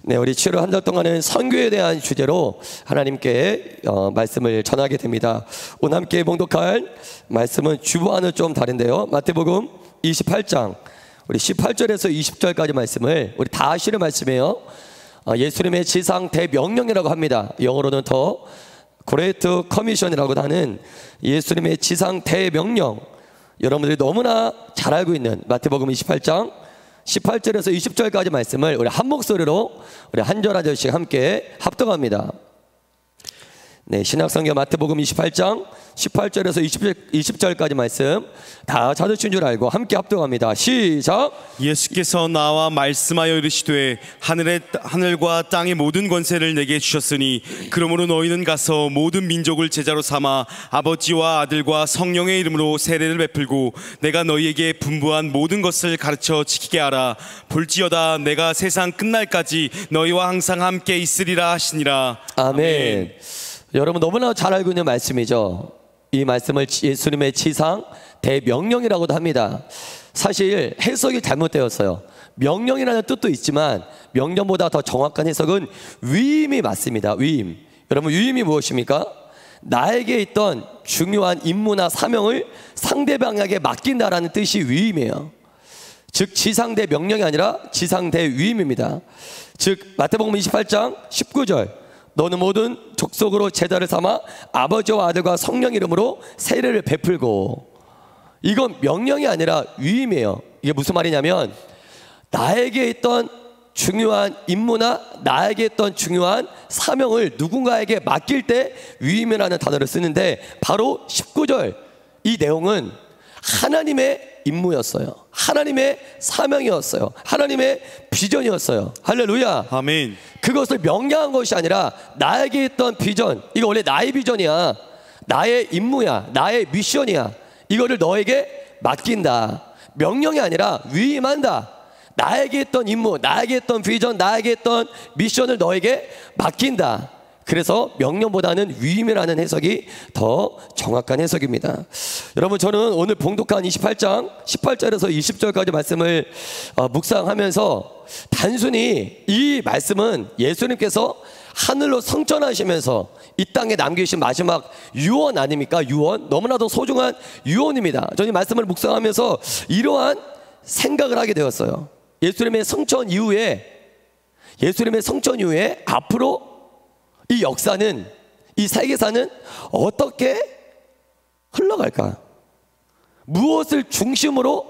네, 우리 7월 한 달 동안은 선교에 대한 주제로 하나님께 말씀을 전하게 됩니다. 오늘 함께 봉독할 말씀은 주보와는 좀 다른데요. 마태복음 28장 우리 18절에서 20절까지 말씀을 우리 다 아시는 말씀이에요. 예수님의 지상 대명령이라고 합니다. 영어로는 더 그레이트 커미션이라고 하는 예수님의 지상 대명령, 여러분들이 너무나 잘 알고 있는 마태복음 28장 18절에서 20절까지 말씀을 우리 한 목소리로 우리 한 절 한 절씩 함께 합독합니다. 네, 신약성경 마태복음 28장 18절에서 20절까지 말씀 다 찾으신 줄 알고 함께 합독합니다. 시작. 예수께서 나와 말씀하여 이르시되 하늘과 땅의 모든 권세를 내게 주셨으니 그러므로 너희는 가서 모든 민족을 제자로 삼아 아버지와 아들과 성령의 이름으로 세례를 베풀고 내가 너희에게 분부한 모든 것을 가르쳐 지키게 하라. 볼지어다 내가 세상 끝날까지 너희와 항상 함께 있으리라 하시니라. 아멘. 여러분 너무나 잘 알고 있는 말씀이죠. 이 말씀을 예수님의 지상 대명령이라고도 합니다. 사실 해석이 잘못되었어요. 명령이라는 뜻도 있지만 명령보다 더 정확한 해석은 위임이 맞습니다. 위임. 여러분 위임이 무엇입니까? 나에게 있던 중요한 임무나 사명을 상대방에게 맡긴다라는 뜻이 위임이에요. 즉 지상대 명령이 아니라 지상대 위임입니다. 즉 마태복음 28장 19절 너는 모든 족속으로 제자를 삼아 아버지와 아들과 성령 이름으로 세례를 베풀고, 이건 명령이 아니라 위임이에요. 이게 무슨 말이냐면 나에게 있던 중요한 임무나 나에게 있던 중요한 사명을 누군가에게 맡길 때 위임이라는 단어를 쓰는데 바로 19절 이 내용은 하나님의 임무였어요. 하나님의 사명이었어요. 하나님의 비전이었어요. 할렐루야. 아멘. 그것을 명령한 것이 아니라 나에게 있던 비전, 이거 원래 나의 비전이야, 나의 임무야, 나의 미션이야, 이거를 너에게 맡긴다. 명령이 아니라 위임한다. 나에게 있던 임무, 나에게 있던 비전, 나에게 있던 미션을 너에게 맡긴다. 그래서 명령보다는 위임이라는 해석이 더 정확한 해석입니다. 여러분 저는 오늘 봉독한 28장 18절에서 20절까지 말씀을 묵상하면서 단순히 이 말씀은 예수님께서 하늘로 승천하시면서 이 땅에 남기신 마지막 유언 아닙니까? 유언, 너무나도 소중한 유언입니다. 저는 이 말씀을 묵상하면서 이러한 생각을 하게 되었어요. 예수님의 승천 이후에 앞으로 이 역사는, 이 세계사는 어떻게 흘러갈까? 무엇을 중심으로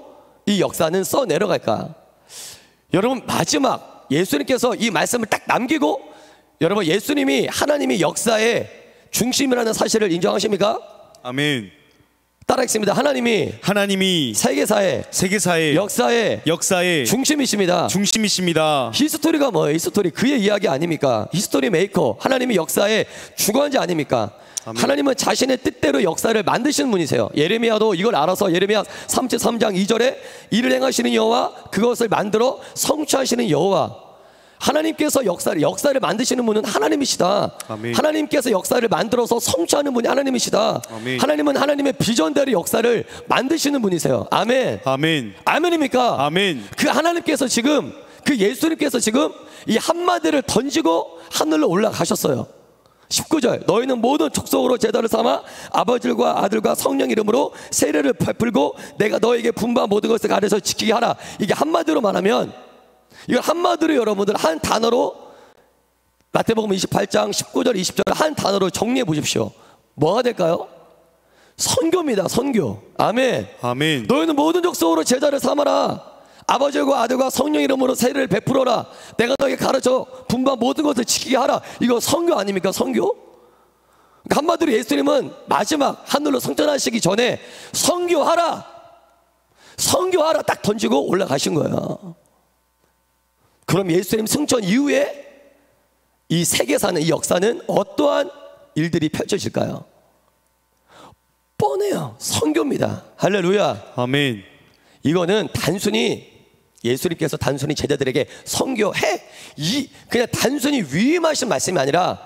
이 역사는 써내려갈까? 여러분 마지막 예수님께서 이 말씀을 딱 남기고, 여러분 예수님이 하나님이 역사의 중심이라는 사실을 인정하십니까? 아멘. 따라하겠습니다. 하나님이 세계사의 역사의 중심이십니다. 히스토리가 뭐예요? 히스토리 그의 이야기 아닙니까? 히스토리 메이커, 하나님이 역사의 주관자 아닙니까? 아멘. 하나님은 자신의 뜻대로 역사를 만드시는 분이세요. 예레미야도 이걸 알아서 예레미야 33장 2절에 이를 행하시는 여호와, 그것을 만들어 성취하시는 여호와. 하나님께서 역사를 만드시는 분은 하나님이시다. 아멘. 하나님께서 역사를 만들어서 성취하는 분이 하나님이시다. 아멘. 하나님은 하나님의 비전대로 역사를 만드시는 분이세요. 아멘. 아멘. 아멘입니까? 아멘. 그 하나님께서 지금, 그 예수님께서 지금 이 한마디를 던지고 하늘로 올라가셨어요. 19절 너희는 모든 족속으로 제자를 삼아 아버지와 아들과 성령 이름으로 세례를 베풀고 내가 너에게 분부한 모든 것을 가르쳐 지키게 하라. 이게 한마디로 말하면, 이걸 한마디로 여러분들 한 단어로 마태복음 28장 19절 20절 한 단어로 정리해 보십시오. 뭐가 될까요? 선교입니다. 선교. 아멘. 아멘. 너희는 모든 족속으로 제자를 삼아라. 아버지와 아들과 성령 이름으로 세례를 베풀어라. 내가 너에게 가르쳐 분부한 모든 것을 지키게 하라. 이거 선교 아닙니까? 선교? 한마디로 예수님은 마지막 하늘로 승천하시기 전에 선교하라 딱 던지고 올라가신 거예요. 그럼 예수님 승천 이후에 이 세계사는, 이 역사는 어떠한 일들이 펼쳐질까요? 뻔해요. 선교입니다. 할렐루야. 아멘. 이거는 예수님께서 단순히 제자들에게 선교해, 그냥 단순히 위임하신 말씀이 아니라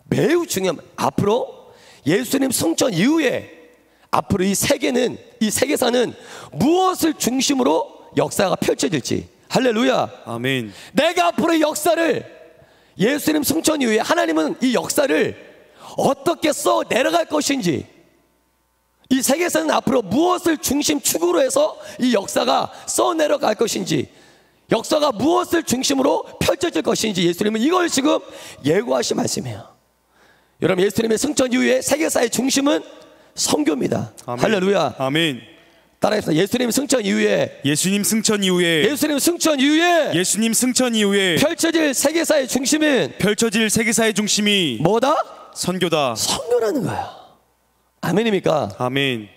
매우 중요한, 앞으로 예수님 승천 이후에 앞으로 이 세계사는 무엇을 중심으로 역사가 펼쳐질지, 할렐루야. 아멘. 내가 앞으로의 역사를, 예수님 승천 이후에 하나님은 이 역사를 어떻게 써 내려갈 것인지, 이 세계에서는 앞으로 무엇을 중심 축으로 해서 이 역사가 써 내려갈 것인지, 역사가 무엇을 중심으로 펼쳐질 것인지 예수님은 이걸 지금 예고하신 말씀이에요. 여러분, 예수님의 승천 이후에 세계사의 중심은 선교입니다. 아멘. 할렐루야. 아멘. 따라합시다. 예수님 승천 이후에, 예수님 승천 이후에, 예수님 승천 이후에 예수님 승천 이후에 펼쳐질 세계사의 중심은 펼쳐질 세계사의 중심이 뭐다? 선교다. 선교라는 거야. 아멘입니까? 아멘.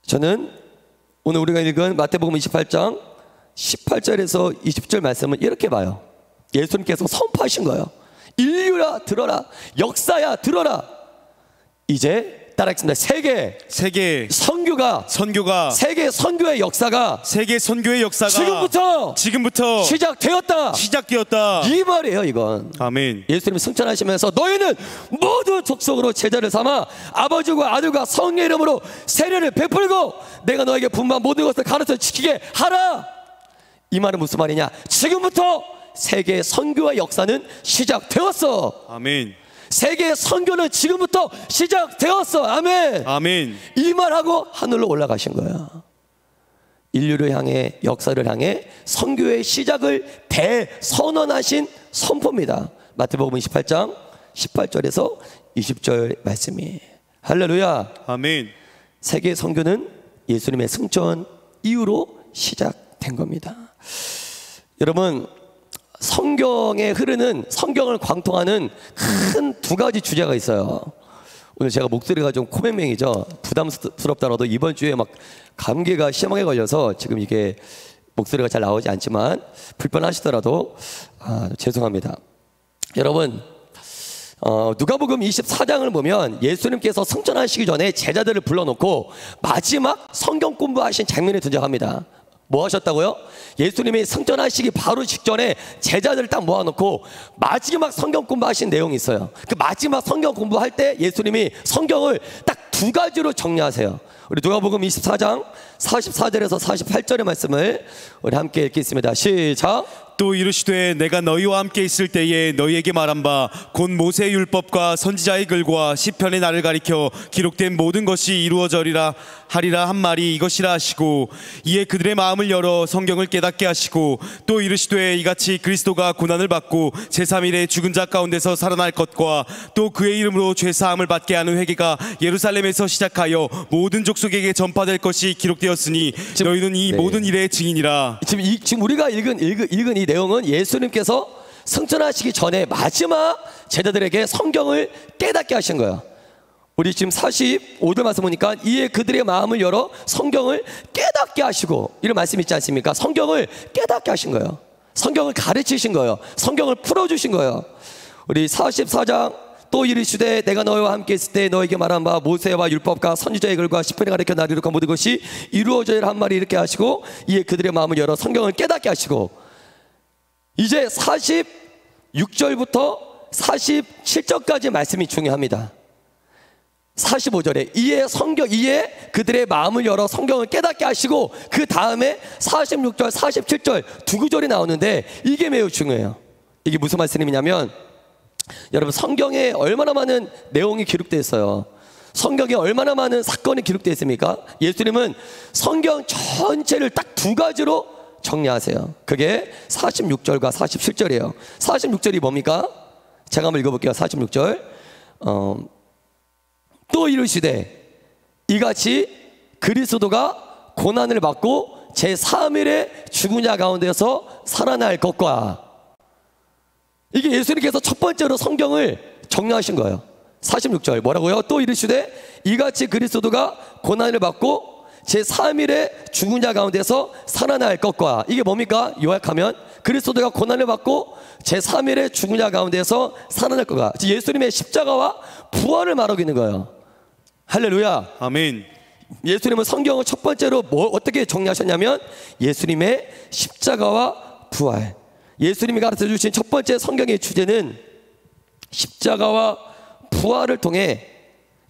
저는 오늘 우리가 읽은 마태복음 28장 18절에서 20절 말씀은 이렇게 봐요. 예수님께서 선포하신 거예요. 인류야 들어라, 역사야 들어라. 이제 따라하겠습니다. 세계 선교가 세계 선교의 역사가 지금부터 시작되었다. 이 말이에요. 이건 아멘. 예수님이 승천하시면서 너희는 모든 족속으로 제자를 삼아 아버지와 아들과 성령의 이름으로 세례를 베풀고 내가 너에게 분부한 모든 것을 가르쳐 지키게 하라. 이 말은 무슨 말이냐? 지금부터 세계 선교의 역사는 시작되었어. 아멘. 세계 선교는 지금부터 시작되었어. 아멘. 아멘. 이 말하고 하늘로 올라가신 거야. 인류를 향해, 역사를 향해 선교의 시작을 대선언하신 선포입니다. 마태복음 28장 18절에서 20절 말씀이. 할렐루야. 아멘. 세계 선교는 예수님의 승천 이후로 시작된 겁니다. 여러분, 성경에 흐르는, 성경을 관통하는 큰 두 가지 주제가 있어요. 오늘 제가 목소리가 좀 코맹맹이죠. 부담스럽더라도 이번 주에 막 감기가 심하게 걸려서 지금 이게 목소리가 잘 나오지 않지만 불편하시더라도 죄송합니다. 여러분, 누가복음 24장을 보면 예수님께서 승천하시기 전에 제자들을 불러놓고 마지막 성경 공부하신 장면이 등장합니다. 뭐 하셨다고요? 예수님이 승천하시기 바로 직전에 제자들을 딱 모아놓고 마지막 성경 공부하신 내용이 있어요. 그 마지막 성경 공부할 때 예수님이 성경을 딱 두 가지로 정리하세요. 우리 누가복음 24장 44절에서 48절의 말씀을 우리 함께 읽겠습니다. 시작. 또 이르시되 내가 너희와 함께 있을 때에 너희에게 말한 바 곧 모세의 율법과 선지자의 글과 시편의 날을 가리켜 기록된 모든 것이 이루어져리라 하리라 한 말이 이것이라 하시고 이에 그들의 마음을 열어 성경을 깨닫게 하시고 또 이르시되 이같이 그리스도가 고난을 받고 제3일에 죽은 자 가운데서 살아날 것과 또 그의 이름으로 죄사함을 받게 하는 회개가 예루살렘에서 시작하여 모든 족속에게 전파될 것이 기록되었으니 너희는 이 모든 일의 증인이라. 지금 우리가 읽은 이 내용은 예수님께서 승천하시기 전에 마지막 제자들에게 성경을 깨닫게 하신 거예요. 우리 지금 45절 말씀 보니까 이에 그들의 마음을 열어 성경을 깨닫게 하시고, 이런 말씀 있지 않습니까? 성경을 깨닫게 하신 거예요. 성경을 가르치신 거예요. 성경을 풀어주신 거예요. 우리 44장 또 이르시되 내가 너희와 함께 있을 때 너에게 말한 바 모세와 율법과 선지자의 글과 시편에 가르쳐 나를 이룩한 모든 것이 이루어져야 한 말이 이렇게 하시고 이에 그들의 마음을 열어 성경을 깨닫게 하시고, 이제 46절부터 47절까지 말씀이 중요합니다. 45절에 이에 그들의 마음을 열어 성경을 깨닫게 하시고, 그 다음에 46절, 47절 두 구절이 나오는데 이게 매우 중요해요. 이게 무슨 말씀이냐면, 여러분, 성경에 얼마나 많은 내용이 기록되어 있어요. 성경에 얼마나 많은 사건이 기록되어 있습니까? 예수님은 성경 전체를 딱 두 가지로 정리하세요. 그게 46절과 47절이에요. 46절이 뭡니까? 제가 한번 읽어볼게요. 46절. 또 이르시되 이같이 그리스도가 고난을 받고 제3일에 죽은 자 가운데서 살아날 것과. 이게 예수님께서 첫 번째로 성경을 정리하신 거예요. 46절 뭐라고요? 또 이르시되 이같이 그리스도가 고난을 받고 제3일에 죽은 자 가운데서 살아날 것과. 이게 뭡니까? 요약하면 그리스도가 고난을 받고 제3일에 죽은 자 가운데서 살아날 것과. 예수님의 십자가와 부활을 말하고 있는 거예요. 할렐루야. 아멘. 예수님은 성경을 첫 번째로 어떻게 정리하셨냐면 예수님의 십자가와 부활. 예수님이 가르쳐 주신 첫 번째 성경의 주제는 십자가와 부활을 통해,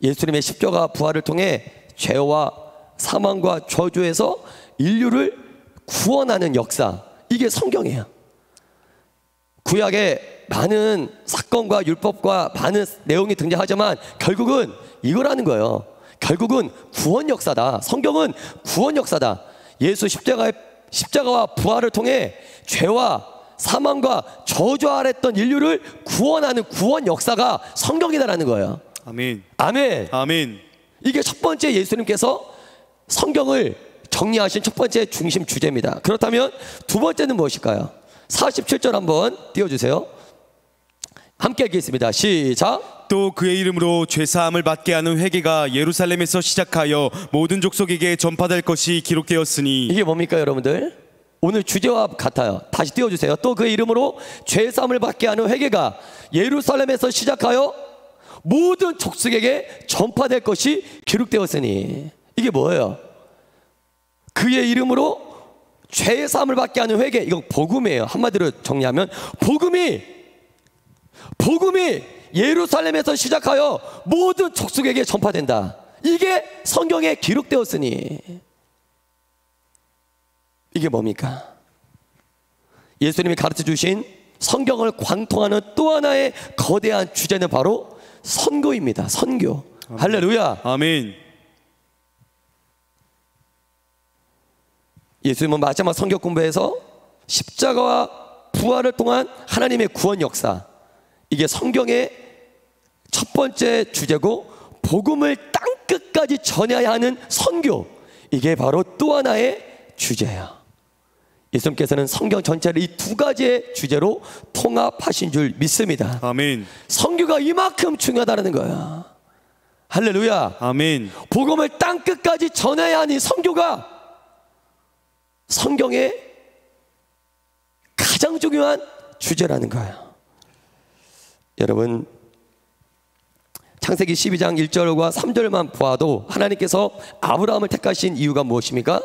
예수님의 십자가 부활을 통해 죄와 사망과 저주에서 인류를 구원하는 역사, 이게 성경이에요. 구약에 많은 사건과 율법과 많은 내용이 등장하지만 결국은 이거라는 거예요. 결국은 구원 역사다. 성경은 구원 역사다. 예수 십자가와 부활을 통해 죄와 사망과 저주 아래했던 인류를 구원하는 구원 역사가 성경이다라는 거예요. 아멘. 아멘. 아멘. 이게 첫 번째 예수님께서 성경을 정리하신 첫 번째 중심 주제입니다. 그렇다면 두 번째는 무엇일까요? 47절 한번 띄워주세요. 함께 읽겠습니다. 시작. 또 그의 이름으로 죄사함을 받게 하는 회개가 예루살렘에서 시작하여 모든 족속에게 전파될 것이 기록되었으니. 이게 뭡니까 여러분들? 오늘 주제와 같아요. 다시 띄워주세요. 또 그의 이름으로 죄사함을 받게 하는 회개가 예루살렘에서 시작하여 모든 족속에게 전파될 것이 기록되었으니. 이게 뭐예요? 그의 이름으로 죄사함을 받게 하는 회개, 이건 복음이에요. 한마디로 정리하면 복음이 예루살렘에서 시작하여 모든 족속에게 전파된다. 이게 성경에 기록되었으니. 이게 뭡니까? 예수님이 가르쳐 주신 성경을 관통하는 또 하나의 거대한 주제는 바로 선교입니다. 선교. 아멘. 할렐루야. 아멘. 예수님은 마지막 성경 공부에서 십자가와 부활을 통한 하나님의 구원 역사, 이게 성경의 첫 번째 주제고, 복음을 땅끝까지 전해야 하는 선교, 이게 바로 또 하나의 주제예요. 예수님께서는 성경 전체를 이 두 가지의 주제로 통합하신 줄 믿습니다. 아멘. 선교가 이만큼 중요하다는 거야. 할렐루야. 아멘. 복음을 땅끝까지 전해야 하는 선교가 성경의 가장 중요한 주제라는 거예요. 여러분, 창세기 12장 1절과 3절만 보아도 하나님께서 아브라함을 택하신 이유가 무엇입니까?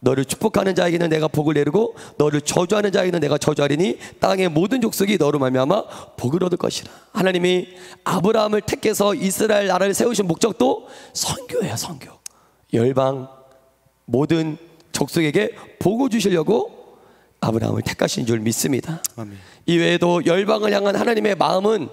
너를 축복하는 자에게는 내가 복을 내리고 너를 저주하는 자에게는 내가 저주하리니 땅의 모든 족속이 너로 말미암아 복을 얻을 것이라. 하나님이 아브라함을 택해서 이스라엘 나라를 세우신 목적도 선교예요. 선교. 열방 모든 족속에게 복을 주시려고 아브라함을 택하신 줄 믿습니다. 아멘. 이외에도 열방을 향한 하나님의 마음은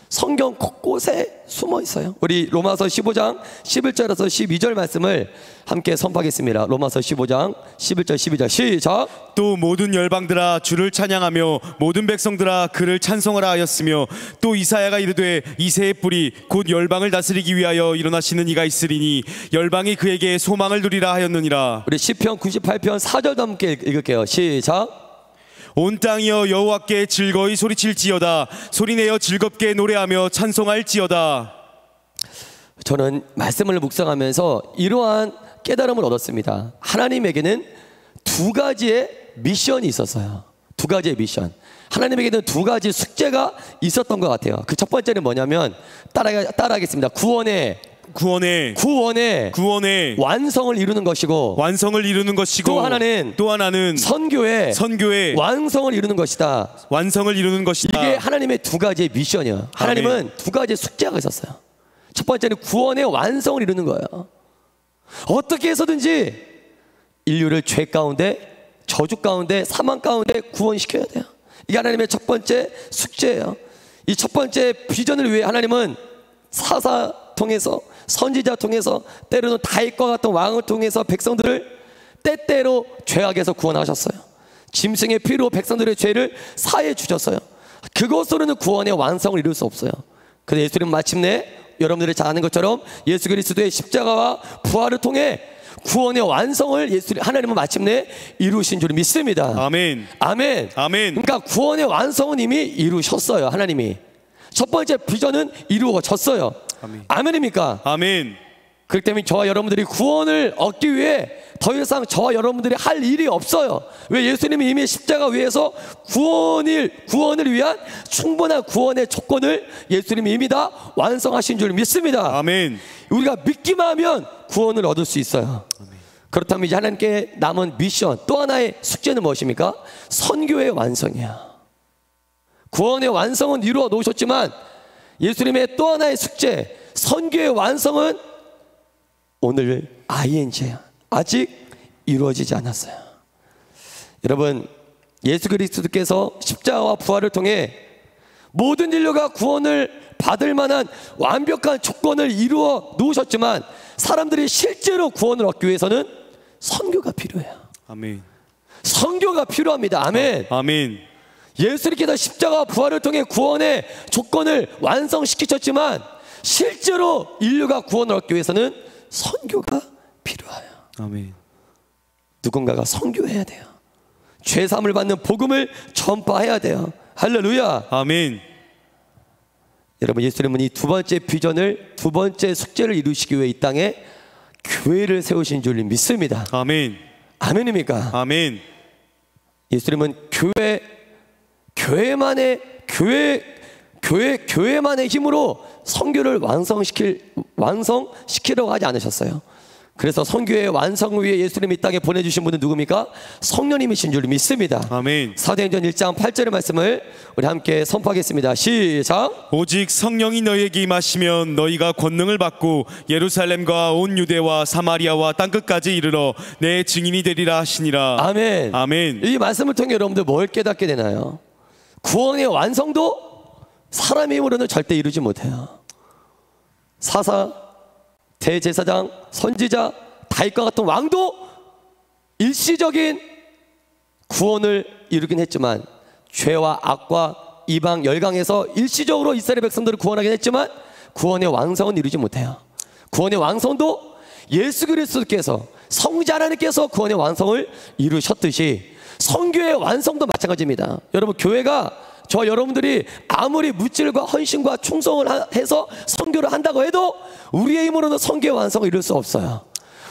성경 곳곳에 숨어 있어요. 우리 로마서 15장 11절에서 12절 말씀을 함께 선포하겠습니다. 로마서 15장 11절 12절 시작. 또 모든 열방들아 주를 찬양하며 모든 백성들아 그를 찬송하라 하였으며, 또 이사야가 이르되 이새의 뿌리 곧 열방을 다스리기 위하여 일어나시는 이가 있으리니 열방이 그에게 소망을 누리라 하였느니라. 우리 시편 98편 4절도 함께 읽을게요. 시작. 온 땅이여 여호와께 즐거이 소리칠지어다. 소리내어 즐겁게 노래하며 찬송할지어다. 저는 말씀을 묵상하면서 이러한 깨달음을 얻었습니다. 하나님에게는 두 가지의 미션이 있었어요. 두 가지의 미션. 하나님에게는 두 가지 숙제가 있었던 것 같아요. 그 첫 번째는 뭐냐면 따라하겠습니다. 구원의 완성을 이루는 것이고, 또 하나는 선교의 완성을 이루는 것이다. 이게 하나님의 두 가지의 미션이에요. 하나님은 두 가지의 숙제가 있었어요. 첫 번째는 구원의 완성을 이루는 거예요. 어떻게 해서든지 인류를 죄 가운데, 저주 가운데, 사망 가운데 구원시켜야 돼요. 이게 하나님의 첫 번째 숙제예요. 이 첫 번째 비전을 위해 하나님은 사사 통해서, 선지자 통해서, 때로는 다윗과 같은 왕을 통해서 백성들을 때때로 죄악에서 구원하셨어요. 짐승의 피로 백성들의 죄를 사해 주셨어요. 그것으로는 구원의 완성을 이룰 수 없어요. 그런데 예수님은 마침내 여러분들이 잘 아는 것처럼 예수 그리스도의 십자가와 부활을 통해 구원의 완성을 하나님은 마침내 이루신 줄 믿습니다. 아멘. 아멘. 아멘. 그러니까 구원의 완성은 이미 이루셨어요. 하나님이 첫 번째 비전은 이루어졌어요. 아멘. 아멘입니까? 아멘. 그렇기 때문에 저와 여러분들이 구원을 얻기 위해 더 이상 저와 여러분들이 할 일이 없어요. 왜? 예수님이 이미 십자가 위에서 구원을 위한 충분한 구원의 조건을 예수님이 이미 다 완성하신 줄 믿습니다. 아멘. 우리가 믿기만 하면 구원을 얻을 수 있어요. 아멘. 그렇다면 이제 하나님께 남은 미션, 또 하나의 숙제는 무엇입니까? 선교의 완성이야. 구원의 완성은 이루어 놓으셨지만 예수님의 또 하나의 숙제, 선교의 완성은 오늘 ING야. 아직 이루어지지 않았어요. 여러분, 예수 그리스도께서 십자가와 부활을 통해 모든 인류가 구원을 받을 만한 완벽한 조건을 이루어 놓으셨지만 사람들이 실제로 구원을 얻기 위해서는 선교가 필요해요. 아멘. 선교가 필요합니다. 아멘. 아멘. 예수님께서 십자가와 부활을 통해 구원의 조건을 완성시키셨지만 실제로 인류가 구원을 얻기 위해서는 선교가 필요해요. 아멘. 누군가가 선교해야 돼요. 죄사함을 받는 복음을 전파해야 돼요. 할렐루야. 아멘. 여러분, 예수님은 이 두 번째 비전을, 두 번째 숙제를 이루시기 위해 이 땅에 교회를 세우신 줄 믿습니다. 아멘. 아멘입니까? 아멘. 예수님은 교회만의 힘으로 선교를 완성시키려고 하지 않으셨어요. 그래서 선교의 완성을 위해 예수님이 이 땅에 보내주신 분은 누굽니까? 성령님이신 줄 믿습니다. 아멘. 사도행전 1장 8절의 말씀을 우리 함께 선포하겠습니다. 시작. 오직 성령이 너희에게 임하시면 너희가 권능을 받고 예루살렘과 온 유대와 사마리아와 땅끝까지 이르러 내 증인이 되리라 하시니라. 아멘. 아멘. 이 말씀을 통해 여러분들 뭘 깨닫게 되나요? 구원의 완성도 사람의 힘으로는 절대 이루지 못해요. 사사, 대제사장, 선지자, 다윗과 같은 왕도 일시적인 구원을 이루긴 했지만 죄와 악과 이방 열강에서 일시적으로 이스라엘 백성들을 구원하긴 했지만 구원의 완성은 이루지 못해요. 구원의 완성도 예수 그리스도께서, 성자 하나님께서 구원의 완성을 이루셨듯이 선교의 완성도 마찬가지입니다. 여러분, 교회가 저 여러분들이 아무리 물질과 헌신과 충성을 해서 선교를 한다고 해도 우리의 힘으로는 선교의 완성을 이룰 수 없어요.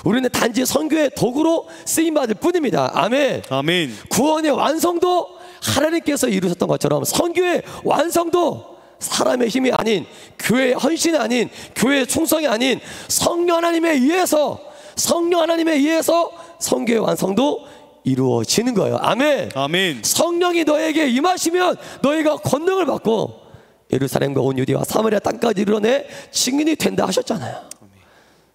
우리는 단지 선교의 도구로 쓰임받을 뿐입니다. 아멘. 아멘. 구원의 완성도 하나님께서 이루셨던 것처럼 선교의 완성도 사람의 힘이 아닌, 교회의 헌신이 아닌, 교회의 충성이 아닌 성령 하나님에 의해서 선교의 완성도 이루어지는 거예요. 아멘. 아멘. 성령이 너에게 임하시면 너희가 권능을 받고 예루살렘과 온 유대와 사마리아 땅까지 이르러내 증인이 된다 하셨잖아요.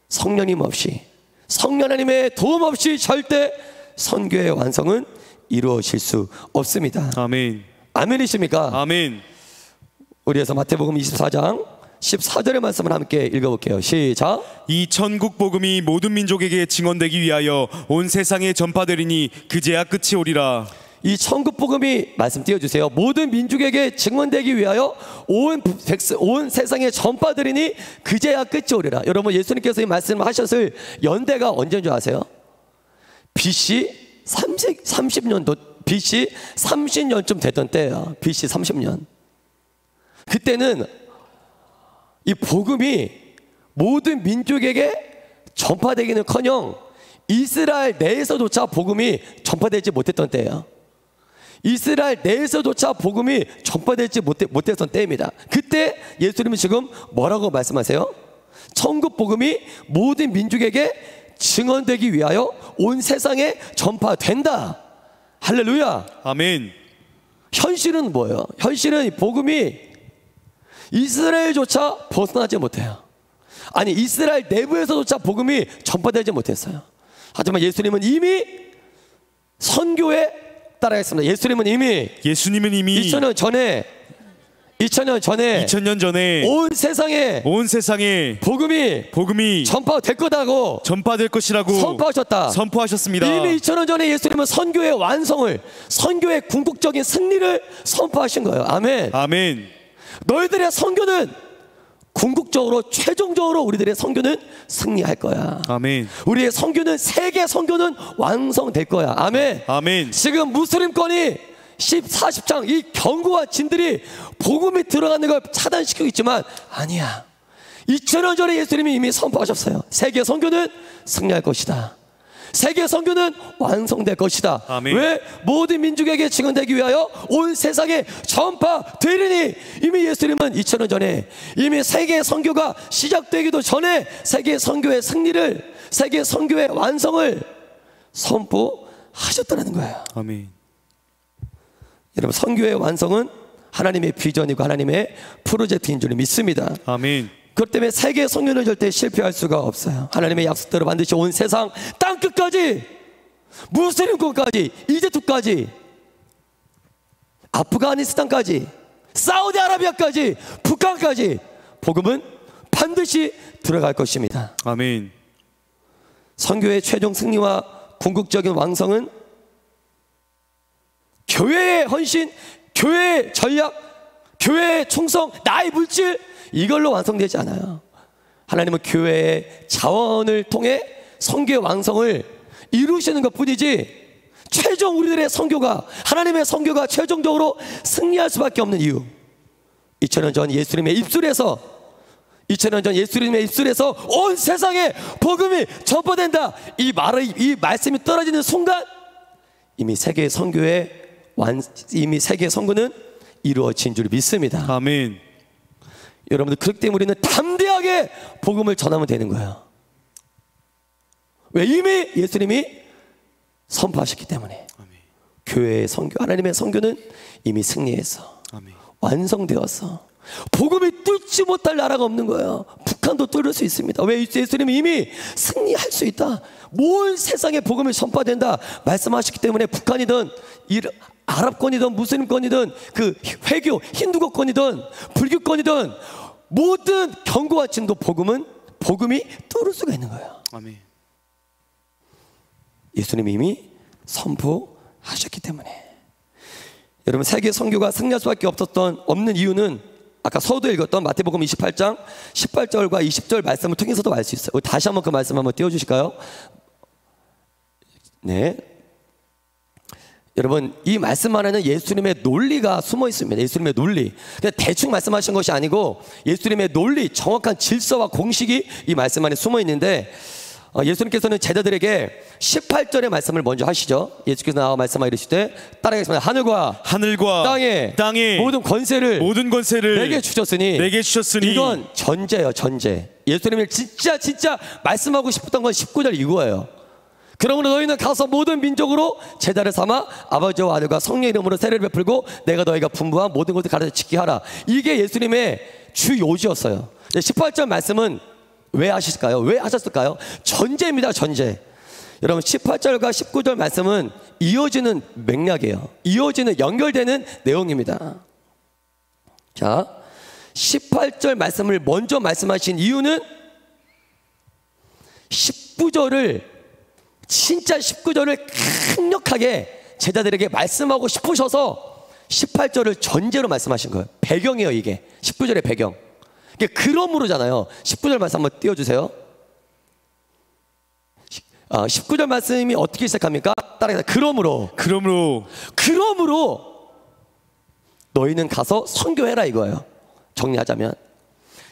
성령님 없이, 성령 하나님의 도움 없이 절대 선교의 완성은 이루어질 수 없습니다. 아멘. 아멘이십니까? 아멘. 우리에서 마태복음 24장 14절의 말씀을 함께 읽어볼게요. 시작. 이 천국 복음이 모든 민족에게 증언되기 위하여 온 세상에 전파되리니 그제야 끝이 오리라. 이 천국 복음이, 말씀 띄워주세요. 모든 민족에게 증언되기 위하여 온 세상에 전파되리니 그제야 끝이 오리라. 여러분, 예수님께서 이 말씀을 하셨을 연대가 언제인 줄 아세요? BC 30년도, BC 30년쯤 됐던 때예요. BC 30년. 그때는 이 복음이 모든 민족에게 전파되기는커녕 이스라엘 내에서조차 복음이 전파되지 못했던 때예요. 이스라엘 내에서조차 복음이 전파되지 못했던 때입니다. 그때 예수님은 지금 뭐라고 말씀하세요? 천국 복음이 모든 민족에게 증언되기 위하여 온 세상에 전파된다. 할렐루야. 아멘. 현실은 뭐예요? 현실은 이 복음이 이스라엘조차 벗어나지 못해요. 아니, 이스라엘 내부에서조차 복음이 전파되지 못했어요. 하지만 예수님은 이미 선교에 따라했습니다. 예수님은 이미 2000년 전에 온 세상에 복음이 전파될 것이라고 선포하셨습니다. 이미 2000년 전에 예수님은 선교의 완성을, 선교의 궁극적인 승리를 선포하신 거예요. 아멘. 아멘. 너희들의 선교는 궁극적으로, 최종적으로 우리들의 선교는 승리할 거야. 아멘. 우리의 선교는, 세계 선교는 완성될 거야. 아멘. 아멘. 지금 무슬림권이 40장 이 경고와 진들이 복음이 들어가는 걸 차단시키고 있지만 아니야. 2000년 전에 예수님이 이미 선포하셨어요. 세계 선교는 승리할 것이다. 세계 선교는 완성될 것이다. 아멘. 왜? 모든 민족에게 증언되기 위하여 온 세상에 전파되리니. 이미 예수님은 2000년 전에 이미 세계 선교가 시작되기도 전에 세계 선교의 승리를, 세계 선교의 완성을 선포하셨다는 거예요. 아멘. 여러분, 선교의 완성은 하나님의 비전이고 하나님의 프로젝트인 줄 믿습니다. 아멘. 그렇기 때문에 세계 선교는 절대 실패할 수가 없어요. 하나님의 약속대로 반드시 온 세상 땅끝까지 무슬림권까지, 이집트까지, 아프가니스탄까지, 사우디아라비아까지, 북한까지 복음은 반드시 들어갈 것입니다. 아멘. 선교의 최종 승리와 궁극적인 완성은 교회의 헌신, 교회의 전략, 교회의 충성, 나의 물질 이걸로 완성되지 않아요. 하나님은 교회의 자원을 통해 선교의 완성을 이루시는 것뿐이지, 최종 우리들의 선교가, 하나님의 선교가 최종적으로 승리할 수밖에 없는 이유, 2000년 전 예수님의 입술에서 온 세상에 복음이 전파된다, 이 말씀이 떨어지는 순간 이미 세계 선교는 이루어진 줄 믿습니다. 아멘. 여러분들, 그렇기 때문에 우리는 담대하게 복음을 전하면 되는 거예요. 왜? 이미 예수님이 선포하셨기 때문에. 아멘. 교회의 선교, 하나님의 선교는 이미 승리했어. 아멘. 완성되었어. 복음이 뚫지 못할 나라가 없는 거예요. 북한도 뚫을 수 있습니다. 왜? 예수님이 이미 승리할 수 있다. 온 세상에 복음이 선포된다 말씀하셨기 때문에, 북한이든 아랍권이든 무슬림권이든 그 회교 힌두교권이든 불교권이든 모든 견고한 진도 복음이 뚫을 수가 있는 거예요. 아멘. 예수님이 이미 선포하셨기 때문에. 여러분, 세계 선교가 승리할 수밖에 없는 이유는 아까 서두 읽었던 마태복음 28장 18절과 20절 말씀을 통해서도 알 수 있어요. 다시 한번 그 말씀 한번 띄워주실까요? 네. 여러분, 이 말씀 안에는 예수님의 논리가 숨어 있습니다. 예수님의 논리. 그냥 대충 말씀하신 것이 아니고 예수님의 논리, 정확한 질서와 공식이 이 말씀 안에 숨어 있는데, 예수님께서는 제자들에게 18절의 말씀을 먼저 하시죠. 예수께서 나와 말씀하여 이르시되, 따라하겠습니다. 하늘과 땅에 모든 권세를 내게 주셨으니 이건 전제예요. 전제. 예수님이 진짜 말씀하고 싶었던 건 19절 이거예요. 그러므로 너희는 가서 모든 민족으로 제자를 삼아 아버지와 아들과 성령의 이름으로 세례를 베풀고 내가 너희가 분부한 모든 것을 가르쳐 지키게 하라. 이게 예수님의 주 요지였어요. 18절 말씀은 왜 하실까요? 왜 하셨을까요? 전제입니다. 전제. 여러분, 18절과 19절 말씀은 이어지는 맥락이에요. 이어지는, 연결되는 내용입니다. 자, 18절 말씀을 먼저 말씀하신 이유는 19절을 강력하게 제자들에게 말씀하고 싶으셔서 18절을 전제로 말씀하신 거예요. 배경이에요. 이게 19절의 배경. 이게 그러므로잖아요. 19절 말씀 한번 띄워주세요. 19절 말씀이 어떻게 시작합니까? 따라해서 그러므로 너희는 가서 선교해라 이거예요. 정리하자면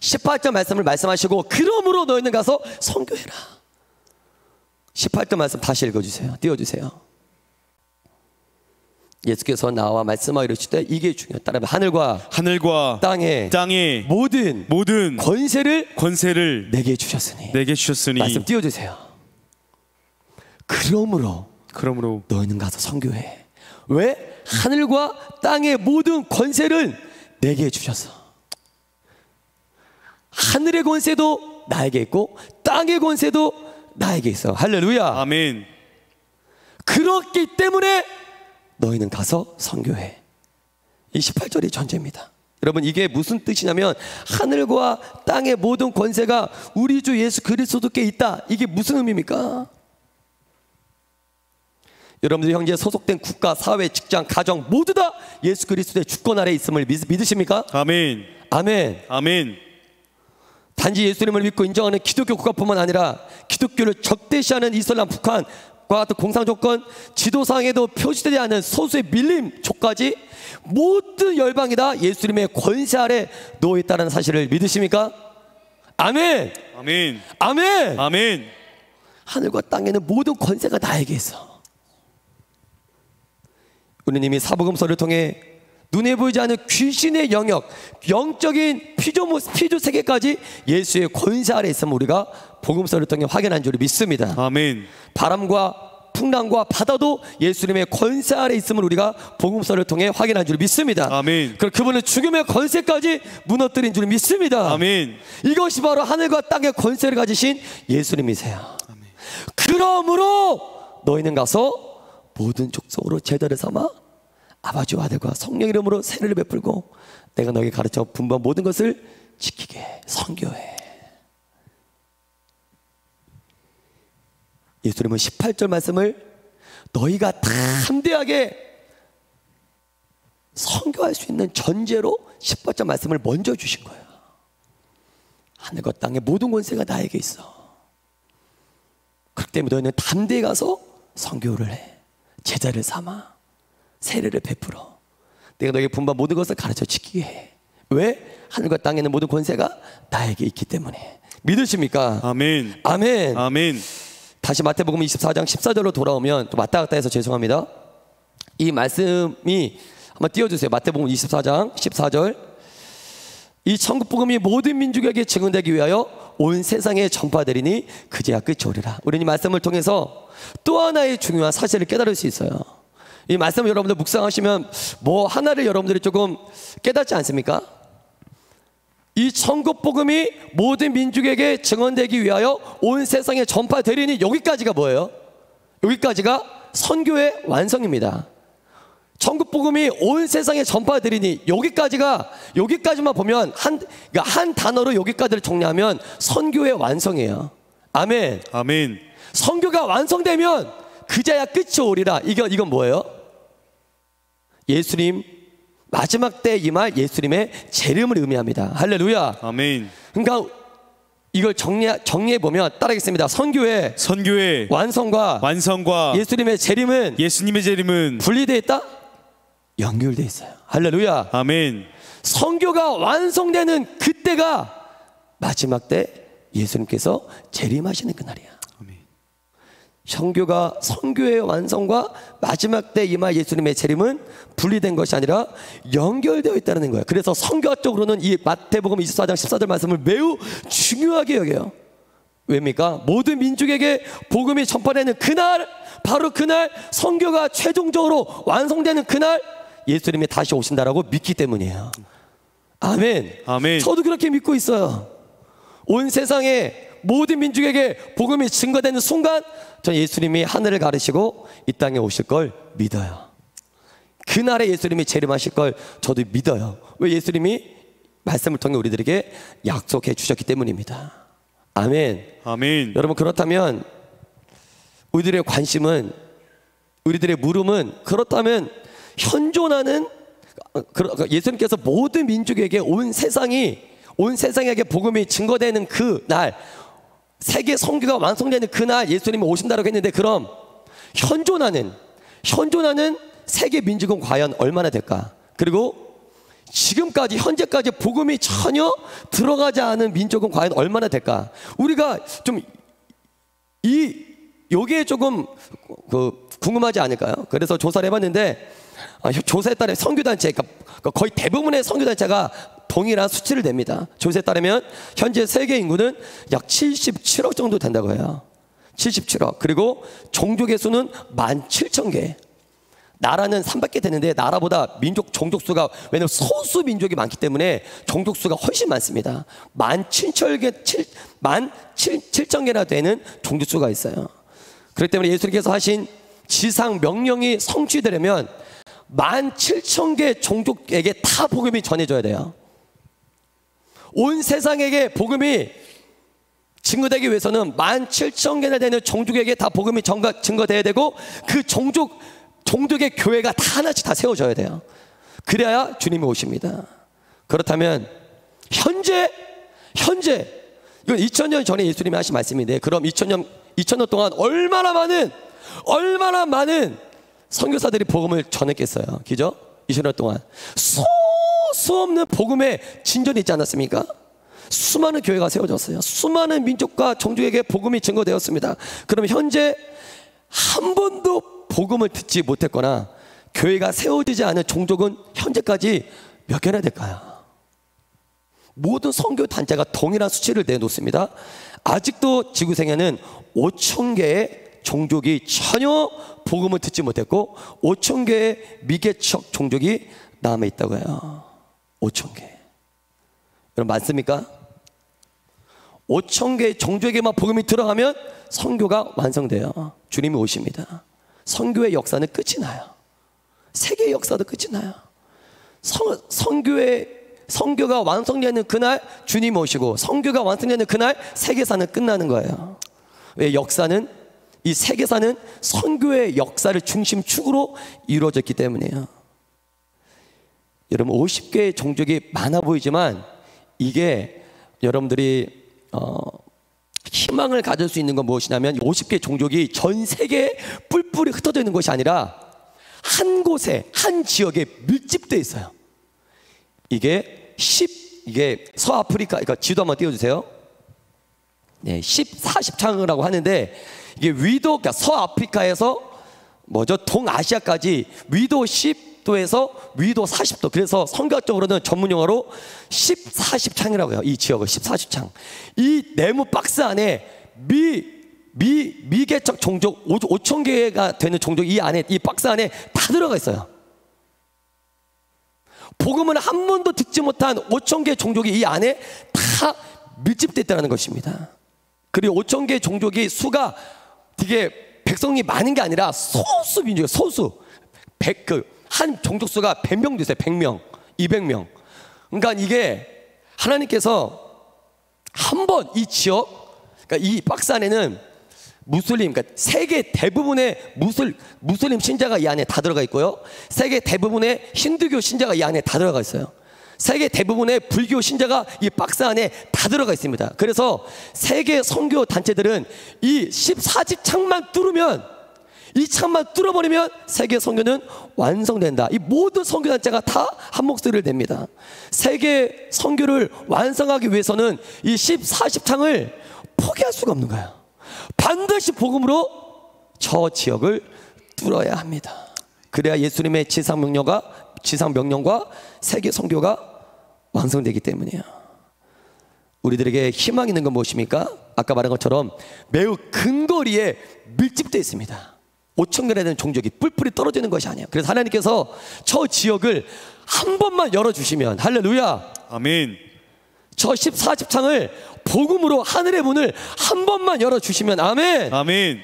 18절 말씀을 말씀하시고 그러므로 너희는 가서 선교해라. 18절 말씀 다시 읽어주세요. 띄워주세요. 예수께서 나와 말씀하여 이르시되 이게 중요해요. 따라하면 하늘과 땅에 모든 권세를 내게 주셨으니 말씀 띄워주세요. 그러므로 너희는 가서 선교해. 왜? 하늘과 땅의 모든 권세를 내게 주셨어. 하늘의 권세도 나에게 있고 땅의 권세도 나에게 있어. 할렐루야. 아멘. 그렇기 때문에 너희는 가서 선교해. 이 18절이 전제입니다. 여러분, 이게 무슨 뜻이냐면 하늘과 땅의 모든 권세가 우리 주 예수 그리스도께 있다. 이게 무슨 의미입니까? 여러분들 형제 소속된 국가, 사회, 직장, 가정 모두 다 예수 그리스도의 주권 아래에 있음을 믿으십니까? 아멘. 단지 예수님을 믿고 인정하는 기독교 국가뿐만 아니라 기독교를 적대시하는 이슬람, 북한과 같은 공산조건, 지도상에도 표시되지 않은 소수의 밀림족까지 모든 열방이 다 예수님의 권세 아래 놓여 있다는 사실을 믿으십니까? 아멘. 하늘과 땅에는 모든 권세가 나에게 있어. 우리는 이미 사복음서를 통해 눈에 보이지 않는 귀신의 영역, 영적인 피조 세계까지 예수의 권세 아래 있음을 우리가 복음서를 통해 확인한 줄 믿습니다. 아멘. 바람과 풍랑과 바다도 예수님의 권세 아래 있음을 우리가 복음서를 통해 확인한 줄 믿습니다. 아멘. 그리고 그분은 죽음의 권세까지 무너뜨린 줄 믿습니다. 아멘. 이것이 바로 하늘과 땅의 권세를 가지신 예수님이세요. 아멘. 그러므로 너희는 가서 모든 족속으로 제자를 삼아 아버지와 아들과 성령 이름으로 세례를 베풀고 내가 너에게 가르쳐 분부한 모든 것을 지키게 해. 선교해. 예수님은 18절 말씀을 너희가 담대하게 선교할 수 있는 전제로 18절 말씀을 먼저 주신 거예요. 하늘과 땅의 모든 권세가 나에게 있어. 그렇기 때문에 너희는 담대히 가서 선교를 해. 제자를 삼아 세례를 베풀어. 내가 너에게 분부한 모든 것을 가르쳐 지키게 해. 왜? 하늘과 땅에 있는 모든 권세가 나에게 있기 때문에. 믿으십니까? 아멘. 아멘. 아멘. 다시 마태복음 24장 14절로 돌아오면, 또 왔다 갔다 해서 죄송합니다. 이 말씀이 한번 띄워주세요. 마태복음 24장 14절. 이 천국 복음이 모든 민족에게 증언되기 위하여 온 세상에 전파되리니 그제야 끝이 오리라. 우리는 이 말씀을 통해서 또 하나의 중요한 사실을 깨달을 수 있어요. 이 말씀을 여러분들 묵상하시면 뭐 하나를 여러분들이 조금 깨닫지 않습니까? 이 천국 복음이 모든 민족에게 증언되기 위하여 온 세상에 전파되리니, 여기까지가 뭐예요? 여기까지가 선교의 완성입니다. 천국 복음이 온 세상에 전파되리니, 여기까지만 보면 한 단어로 여기까지를 정리하면 선교의 완성이에요. 아멘. 아멘. 선교가 완성되면 그제야 끝이 오리라. 이건 뭐예요? 예수님 마지막 때 임할 예수님의 재림을 의미합니다. 할렐루야. 아멘. 그러니까 이걸 정리해 보면 따르겠습니다. 선교의 완성과 예수님의 재림은 분리되어 있다? 연결되어 있어요. 할렐루야. 아멘. 선교가 완성되는 그때가 마지막 때 예수님께서 재림하시는 그날이야. 아멘. 선교의 완성과 마지막 때 임할 예수님의 재림은 분리된 것이 아니라 연결되어 있다는 거예요. 그래서 선교학적으로는 이 마태복음 24장 14절 말씀을 매우 중요하게 여겨요. 왜입니까? 모든 민족에게 복음이 전파되는 그날, 바로 그날, 선교가 최종적으로 완성되는 그날 예수님이 다시 오신다라고 믿기 때문이에요. 아멘. 아멘. 저도 그렇게 믿고 있어요. 온 세상의 모든 민족에게 복음이 증거되는 순간 전 예수님이 하늘을 가르시고 이 땅에 오실 걸 믿어요. 그날에 예수님이 재림하실 걸 저도 믿어요. 왜? 예수님이 말씀을 통해 우리들에게 약속해 주셨기 때문입니다. 아멘. 아멘. 여러분, 그렇다면 우리들의 관심은, 우리들의 물음은, 그렇다면 현존하는, 예수님께서 모든 민족에게 온 세상에게 복음이 증거되는 그날, 세계 선교가 완성되는 그날 예수님이 오신다고 했는데, 그럼 현존하는 세계 민족은 과연 얼마나 될까? 그리고 지금까지 현재까지 복음이 전혀 들어가지 않은 민족은 과연 얼마나 될까? 우리가 좀 요게 조금 궁금하지 않을까요? 그래서 조사를 해봤는데, 조사에 따르면 선교단체, 그러니까 거의 대부분의 선교단체가 동일한 수치를 냅니다. 조사에 따르면 현재 세계 인구는 약 77억 정도 된다고 해요. 77억. 그리고 종족의 수는 17,000개. 나라는 300개 되는데 나라보다 종족 수가, 왜냐하면 소수 민족이 많기 때문에 종족 수가 훨씬 많습니다. 17,000개나 되는 종족 수가 있어요. 그렇기 때문에 예수님께서 하신 지상 명령이 성취되려면 17,000개 종족에게 다 복음이 전해져야 돼요. 온 세상에게 복음이 증거되기 위해서는 17,000개나 되는 종족에게 다 복음이 증거돼야 되고, 그 종족의 교회가 다 하나씩 다 세워져야 돼요. 그래야 주님이 오십니다. 그렇다면 현재 이건 2000년 전에 예수님이 하신 말씀인데, 그럼 2000년 동안 얼마나 많은 선교사들이 복음을 전했겠어요. 그죠? 20년 동안 수없는 복음의 진전이 있지 않았습니까? 수많은 교회가 세워졌어요. 수많은 민족과 종족에게 복음이 증거되었습니다. 그럼 현재 한 번도 복음을 듣지 못했거나 교회가 세워지지 않은 종족은 현재까지 몇 개나 될까요? 모든 선교 단체가 동일한 수치를 내놓습니다. 아직도 지구상에는 5,000개의 종족이 전혀 복음을 듣지 못했고 5,000개의 미개척 종족이 남아있다고 해요. 5,000개. 여러분, 많습니까? 5천 개의 종족에게만 복음이 들어가면 선교가 완성돼요. 주님이 오십니다. 선교의 역사는 끝이 나요. 세계의 역사도 끝이 나요. 선교가 완성되는 그날 주님 오시고, 선교가 완성되는 그날 세계사는 끝나는 거예요. 왜? 역사는, 이 세계사는 선교의 역사를 중심축으로 이루어졌기 때문이에요. 여러분, 50개의 종족이 많아 보이지만 이게 여러분들이 희망을 가질 수 있는 건 무엇이냐면, 50개 종족이 전 세계에 뿔뿔이 흩어져 있는 것이 아니라 한 곳에, 한 지역에 밀집되어 있어요. 이게 서아프리카, 그러니까 지도 한번 띄워주세요. 네, 40창이라고 하는데, 이게 위도, 그러니까 서아프리카에서 동아시아까지 위도 10도에서 위도 40도. 그래서 선교학적으로는 전문 용어로 40창이라고 해요. 이 지역을 40창. 이 네모 박스 안에 미개척 종족 5천 개가 되는 종족, 이 안에, 이 박스 안에 다 들어가 있어요. 복음을 한 번도 듣지 못한 5천 개의 종족이 이 안에 다 밀집되어 있다는 것입니다. 그리고 5천 개의 종족이 수가 되게 백성이 많은 게 아니라 소수 민족이에요. 소수. 한 종족 수가 100명 되세요. 100명, 200명. 그러니까 이게 하나님께서 한 번 이 지역, 그러니까 이 박스 안에는 무슬림, 그러니까 세계 대부분의 무슬림 신자가 이 안에 다 들어가 있고요. 세계 대부분의 힌두교 신자가 이 안에 다 들어가 있어요. 세계 대부분의 불교 신자가 이 박스 안에 다 들어가 있습니다. 그래서 세계 선교 단체들은 이 14집 창만 뚫으면, 이 창만 뚫어버리면 세계 선교는 완성된다. 이 모든 선교 단체가 다 한 목소리를 냅니다. 세계 선교를 완성하기 위해서는 이 14집 창을 포기할 수가 없는 거예요. 반드시 복음으로 저 지역을 뚫어야 합니다. 그래야 예수님의 지상 명령과 세계 선교가 완성되기 때문이에요. 우리들에게 희망 있는 건 무엇입니까? 아까 말한 것처럼 매우 근거리에 밀집되어 있습니다. 5천 개나 되는 종족이 뿔뿔이 떨어지는 것이 아니에요. 그래서 하나님께서 저 지역을 한 번만 열어주시면, 할렐루야, 아멘. 저 14집 창을 복음으로 하늘의 문을 한 번만 열어주시면, 아멘. 아멘.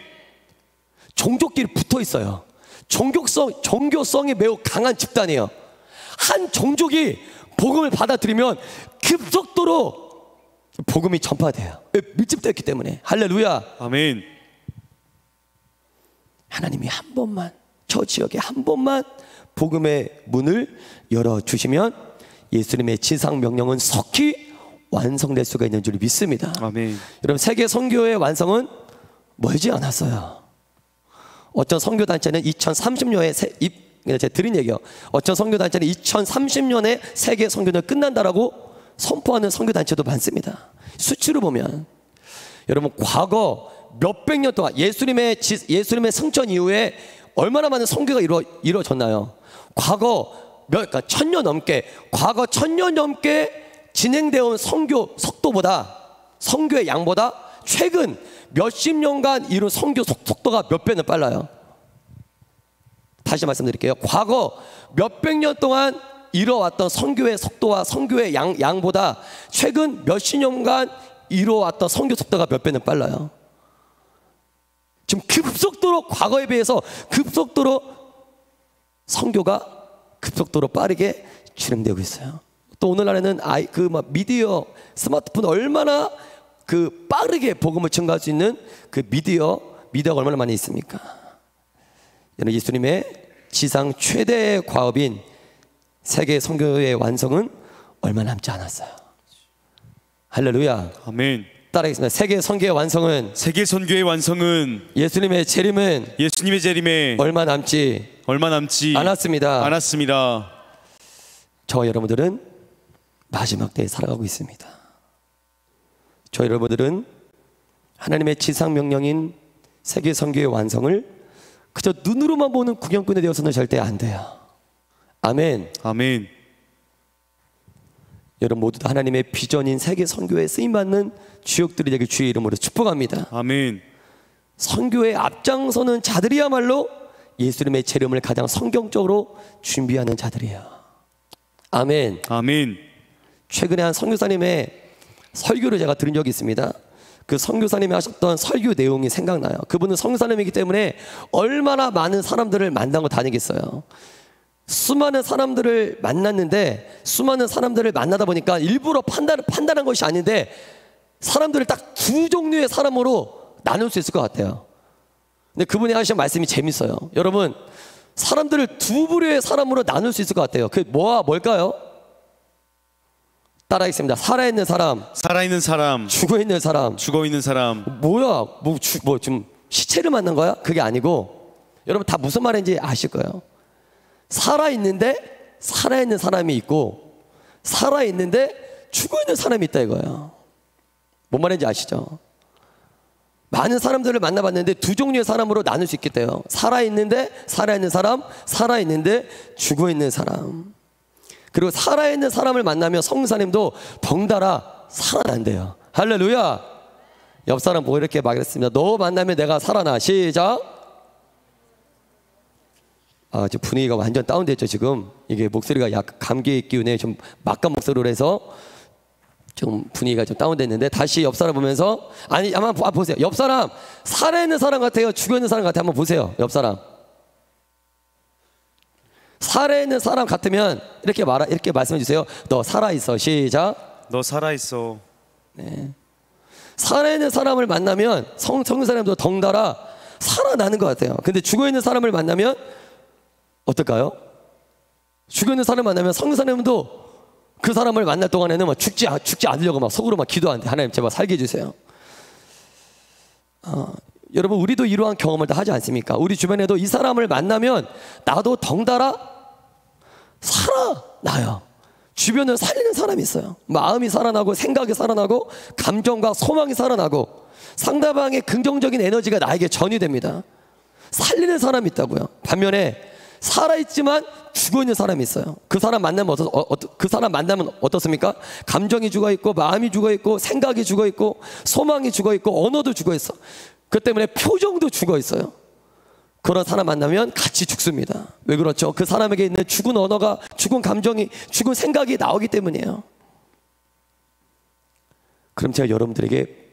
종족끼리 붙어 있어요. 종교성이 매우 강한 집단이에요. 한 종족이 복음을 받아들이면 급속도로 복음이 전파돼요. 밀집되어 있기 때문에. 할렐루야, 아멘. 하나님이 한 번만, 저 지역에 한 번만 복음의 문을 열어주시면 예수님의 지상 명령은 속히 완성될 수가 있는 줄 믿습니다. 아멘. 여러분, 세계 선교의 완성은 멀지 않았어요. 어떤 선교 단체는 2030년에 제가 드린 얘기요. 어떤 선교 단체는 2030년에 세계 선교는 끝난다라고 선포하는 선교 단체도 많습니다. 수치로 보면 여러분, 과거 몇백 년 동안 예수님의 승천 이후에 얼마나 많은 선교가 이루어졌나요? 그러니까 1000년 넘게, 과거 1000년 넘게 진행되어 온 선교 속도보다, 선교의 양보다 최근 몇십 년간 이룬 선교 속도가 몇 배는 빨라요. 다시 말씀드릴게요. 과거 몇백 년 동안 이뤄왔던 선교의 속도와 선교의 양보다 최근 몇십 년간 이뤄왔던 선교 속도가 몇 배는 빨라요. 지금 급속도로, 과거에 비해서 급속도로 선교가 급속도로 빠르게 진행되고 있어요. 또 오늘날에는 미디어, 스마트폰 얼마나 빠르게 복음을 증가할 수 있는 미디어가 얼마나 많이 있습니까? 여러분, 예수님의 지상 최대의 과업인 세계 선교의 완성은 얼마 남지 않았어요. 할렐루야. 아멘. 따라하겠습니다. 세계 선교의 완성은 예수님의 재림에 얼마 남지 않았습니다. 저와 여러분들은 마지막 때에 살아가고 있습니다. 저와 여러분들은 하나님의 지상 명령인 세계 선교의 완성을 그저 눈으로만 보는 구경꾼이 되어서는 절대 안 돼요. 아멘. 아멘. 여러분 모두 다 하나님의 비전인 세계 선교에 쓰임받는 주역들이 되길 주의 이름으로 축복합니다. 아멘. 선교에 앞장서는 자들이야말로 예수님의 재림을 가장 성경적으로 준비하는 자들이에요. 아멘. 아멘. 최근에 한 선교사님의 설교를 제가 들은 적이 있습니다. 그 선교사님이 하셨던 설교 내용이 생각나요. 그분은 선교사님이기 때문에 얼마나 많은 사람들을 만나고 다니겠어요. 수많은 사람들을 만났는데, 수많은 사람들을 만나다 보니까 일부러 판단한 것이 아닌데 사람들을 딱 두 종류의 사람으로 나눌 수 있을 것 같아요. 근데 그분이 하신 말씀이 재밌어요. 여러분, 사람들을 두 부류의 사람으로 나눌 수 있을 것 같아요. 그게 뭘까요? 따라하겠습니다. 살아있는 사람, 살아있는 사람, 죽어있는 사람. 죽어있는 사람. 뭐야? 좀 시체를 만난 거야? 그게 아니고, 여러분 다 무슨 말인지 아실 거예요. 살아있는데 살아있는 사람이 있고, 살아있는데 죽어있는 사람이 있다 이거예요. 뭔 말인지 아시죠? 많은 사람들을 만나봤는데 두 종류의 사람으로 나눌 수 있겠대요. 살아있는데 살아있는 사람, 살아있는데 죽어있는 사람. 그리고 살아있는 사람을 만나면 성사님도 덩달아 살아난대요. 할렐루야. 옆 사람 보고 이렇게 말했습니다. 너 만나면 내가 살아나. 시작. 지금 분위기가 완전 다운됐죠. 지금 이게 목소리가 약간 감기 기운에 좀 막간 목소리로 해서 좀 분위기가 좀 다운됐는데, 다시 옆 사람 보면서, 한번 보세요. 옆 사람 살아있는 사람 같아요, 죽어있는 사람 같아요? 한번 보세요. 옆 사람 살아있는 사람 같으면 이렇게 말씀해 주세요. 너 살아있어. 시작. 너 살아있어. 네. 살아있는 사람을 만나면 성사님도 덩달아 살아나는 것 같아요. 근데 죽어있는 사람을 만나면 어떨까요? 죽어있는 사람을 만나면 성사님도 그 사람을 만날 동안에는 막 죽지 않으려고 막 속으로 막 기도하는데, 하나님 제발 살게 해주세요. 여러분, 우리도 이러한 경험을 다 하지 않습니까? 우리 주변에도 이 사람을 만나면 나도 덩달아 살아나요. 주변을 살리는 사람이 있어요. 마음이 살아나고, 생각이 살아나고, 감정과 소망이 살아나고, 상대방의 긍정적인 에너지가 나에게 전이됩니다. 살리는 사람이 있다고요. 반면에 살아있지만 죽어있는 사람이 있어요. 그 사람 만나면 어떻습니까? 감정이 죽어있고, 마음이 죽어있고, 생각이 죽어있고, 소망이 죽어있고, 언어도 죽어있어. 그 때문에 표정도 죽어있어요. 그런 사람 만나면 같이 죽습니다. 왜 그렇죠? 그 사람에게 있는 죽은 언어가, 죽은 감정이, 죽은 생각이 나오기 때문이에요. 그럼 제가 여러분들에게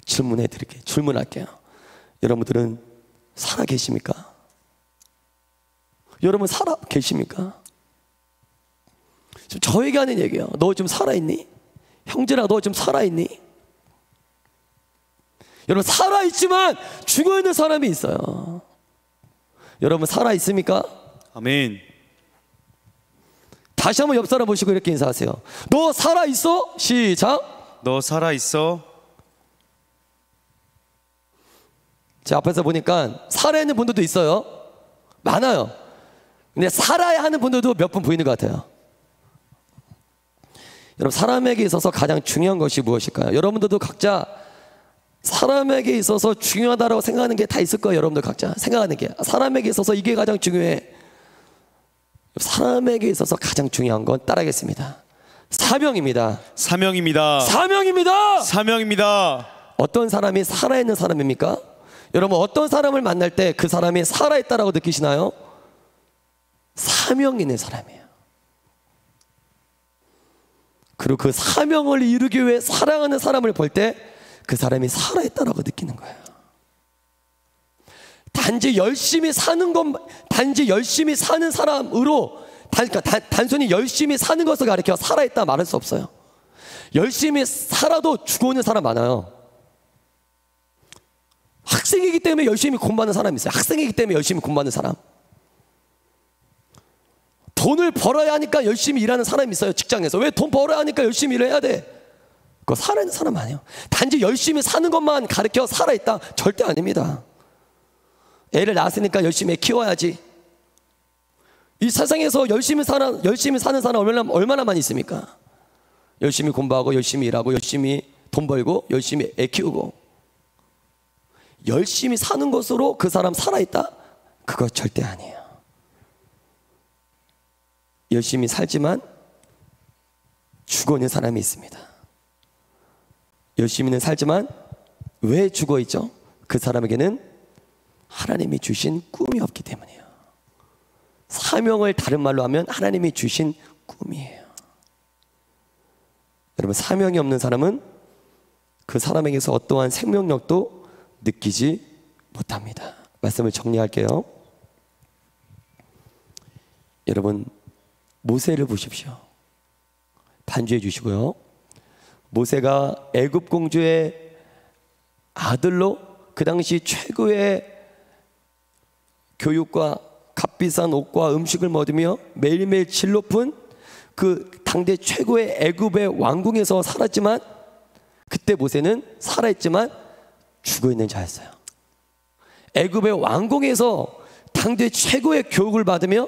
질문할게요. 여러분들은 살아 계십니까? 여러분 살아 계십니까? 저에게 하는 얘기예요. 너 좀 살아있니? 형제라, 너 좀 살아있니? 여러분, 살아있지만 죽어있는 사람이 있어요. 여러분 살아있습니까? 아멘. 다시 한번 옆 사람 보시고 이렇게 인사하세요. 너 살아있어? 시작. 너 살아있어? 제 앞에서 보니까 살아있는 분들도 있어요. 많아요. 근데 살아야 하는 분들도 몇 분 보이는 것 같아요. 여러분, 사람에게 있어서 가장 중요한 것이 무엇일까요? 여러분들도 각자 사람에게 있어서 중요하다고 생각하는 게 다 있을 거예요. 여러분들 각자 생각하는 게, 사람에게 있어서 이게 가장 중요해. 사람에게 있어서 가장 중요한 건 따라하겠습니다. 사명입니다. 사명입니다. 사명입니다. 사명입니다. 어떤 사람이 살아있는 사람입니까? 여러분, 어떤 사람을 만날 때 그 사람이 살아있다라고 느끼시나요? 사명 있는 사람이에요. 그리고 그 사명을 이루기 위해 사랑하는 사람을 볼 때 그 사람이 살아있다라고 느끼는 거예요. 단지 열심히 사는 사람으로, 단순히 열심히 사는 것을 가리켜 살아있다 말할 수 없어요. 열심히 살아도 죽어오는 사람 많아요. 학생이기 때문에 열심히 공부하는 사람이 있어요. 학생이기 때문에 열심히 공부하는 사람. 돈을 벌어야 하니까 열심히 일하는 사람이 있어요. 직장에서. 왜 돈 벌어야 하니까 열심히 일해야 돼? 그거 살아있는 사람 아니에요. 단지 열심히 사는 것만 가르쳐 살아있다? 절대 아닙니다. 애를 낳았으니까 열심히 키워야지. 이 세상에서 열심히 사는 사람 얼마나 많이 있습니까? 열심히 공부하고, 열심히 일하고, 열심히 돈 벌고, 열심히 애 키우고. 열심히 사는 것으로 그 사람 살아있다? 그거 절대 아니에요. 열심히 살지만 죽어있는 사람이 있습니다. 열심히는 살지만 왜 죽어있죠? 그 사람에게는 하나님이 주신 꿈이 없기 때문이에요. 사명을 다른 말로 하면 하나님이 주신 꿈이에요. 여러분, 사명이 없는 사람은 그 사람에게서 어떠한 생명력도 느끼지 못합니다. 말씀을 정리할게요. 여러분, 모세를 보십시오. 반주해 주시고요. 모세가 애굽 공주의 아들로 그 당시 최고의 교육과 값비싼 옷과 음식을 먹으며 매일매일 질 높은 그 당대 최고의 애굽의 왕궁에서 살았지만, 그때 모세는 살아있지만 죽어있는 자였어요. 애굽의 왕궁에서 당대 최고의 교육을 받으며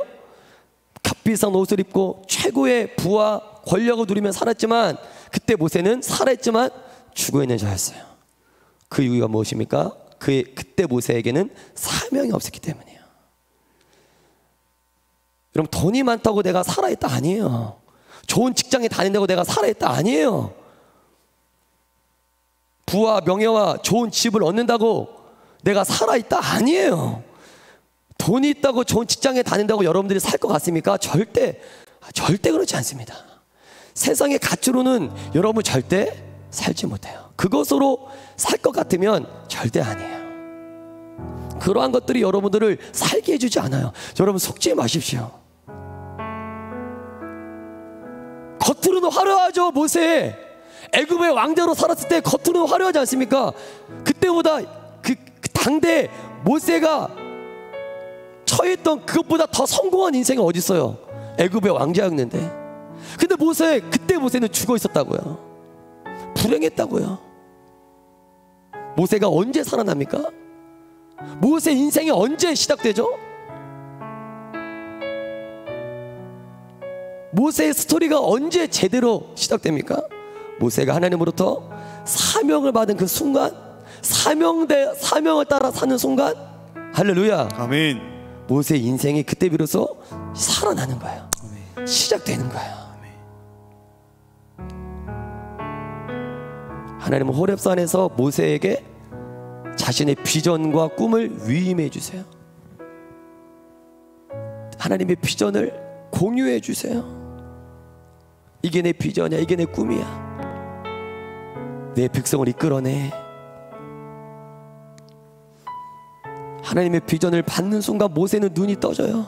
값비싼 옷을 입고 최고의 부와 권력을 누리며 살았지만, 그때 모세는 살아있지만 죽어있는 자였어요. 그 이유가 무엇입니까? 그때 모세에게는 사명이 없었기 때문이에요. 여러분, 돈이 많다고 내가 살아있다 아니에요. 좋은 직장에 다닌다고 내가 살아있다 아니에요. 부와 명예와 좋은 집을 얻는다고 내가 살아있다 아니에요. 돈이 있다고 좋은 직장에 다닌다고 여러분들이 살 것 같습니까? 절대 그렇지 않습니다. 세상의 가치로는 여러분 절대 살지 못해요. 그것으로 살 것 같으면 절대 아니에요. 그러한 것들이 여러분들을 살게 해주지 않아요. 여러분, 속지 마십시오. 겉으로는 화려하죠. 모세 애굽의 왕자로 살았을 때 겉으로는 화려하지 않습니까? 그때보다 그 당대 모세가 처했던 그것보다 더 성공한 인생이 어디 있어요? 애굽의 왕자였는데. 근데 그때 모세는 죽어 있었다고요. 불행했다고요. 모세가 언제 살아납니까? 모세 인생이 언제 시작되죠? 모세의 스토리가 언제 제대로 시작됩니까? 모세가 하나님으로부터 사명을 받은 그 순간, 사명을 따라 사는 순간, 할렐루야, 아멘. 모세의 인생이 그때 비로소 살아나는 거예요. 아멘. 시작되는 거예요. 하나님은 호렙산에서 모세에게 자신의 비전과 꿈을 위임해 주세요. 하나님의 비전을 공유해 주세요. 이게 내 비전이야, 이게 내 꿈이야. 내 백성을 이끌어내. 하나님의 비전을 받는 순간 모세는 눈이 떠져요.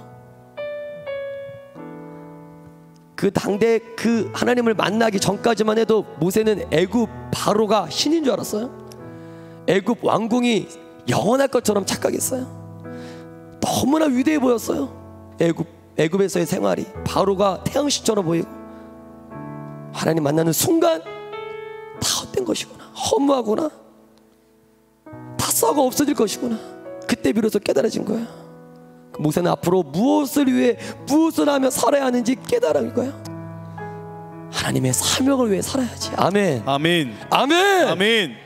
그 당대 그 하나님을 만나기 전까지만 해도 모세는 애굽 바로가 신인 줄 알았어요. 애굽 왕궁이 영원할 것처럼 착각했어요. 너무나 위대해 보였어요. 애굽에서의 생활이 바로가 태양신처럼 보이고, 하나님 만나는 순간 다 헛된 것이구나, 허무하구나, 다 썩어 없어질 것이구나. 그때 비로소 깨달아진 거예요. 모세는 앞으로 무엇을 위해, 무엇을 하며 살아야 하는지 깨달은 거예요. 하나님의 사명을 위해 살아야지. 아멘. 아멘. 아멘. 아멘.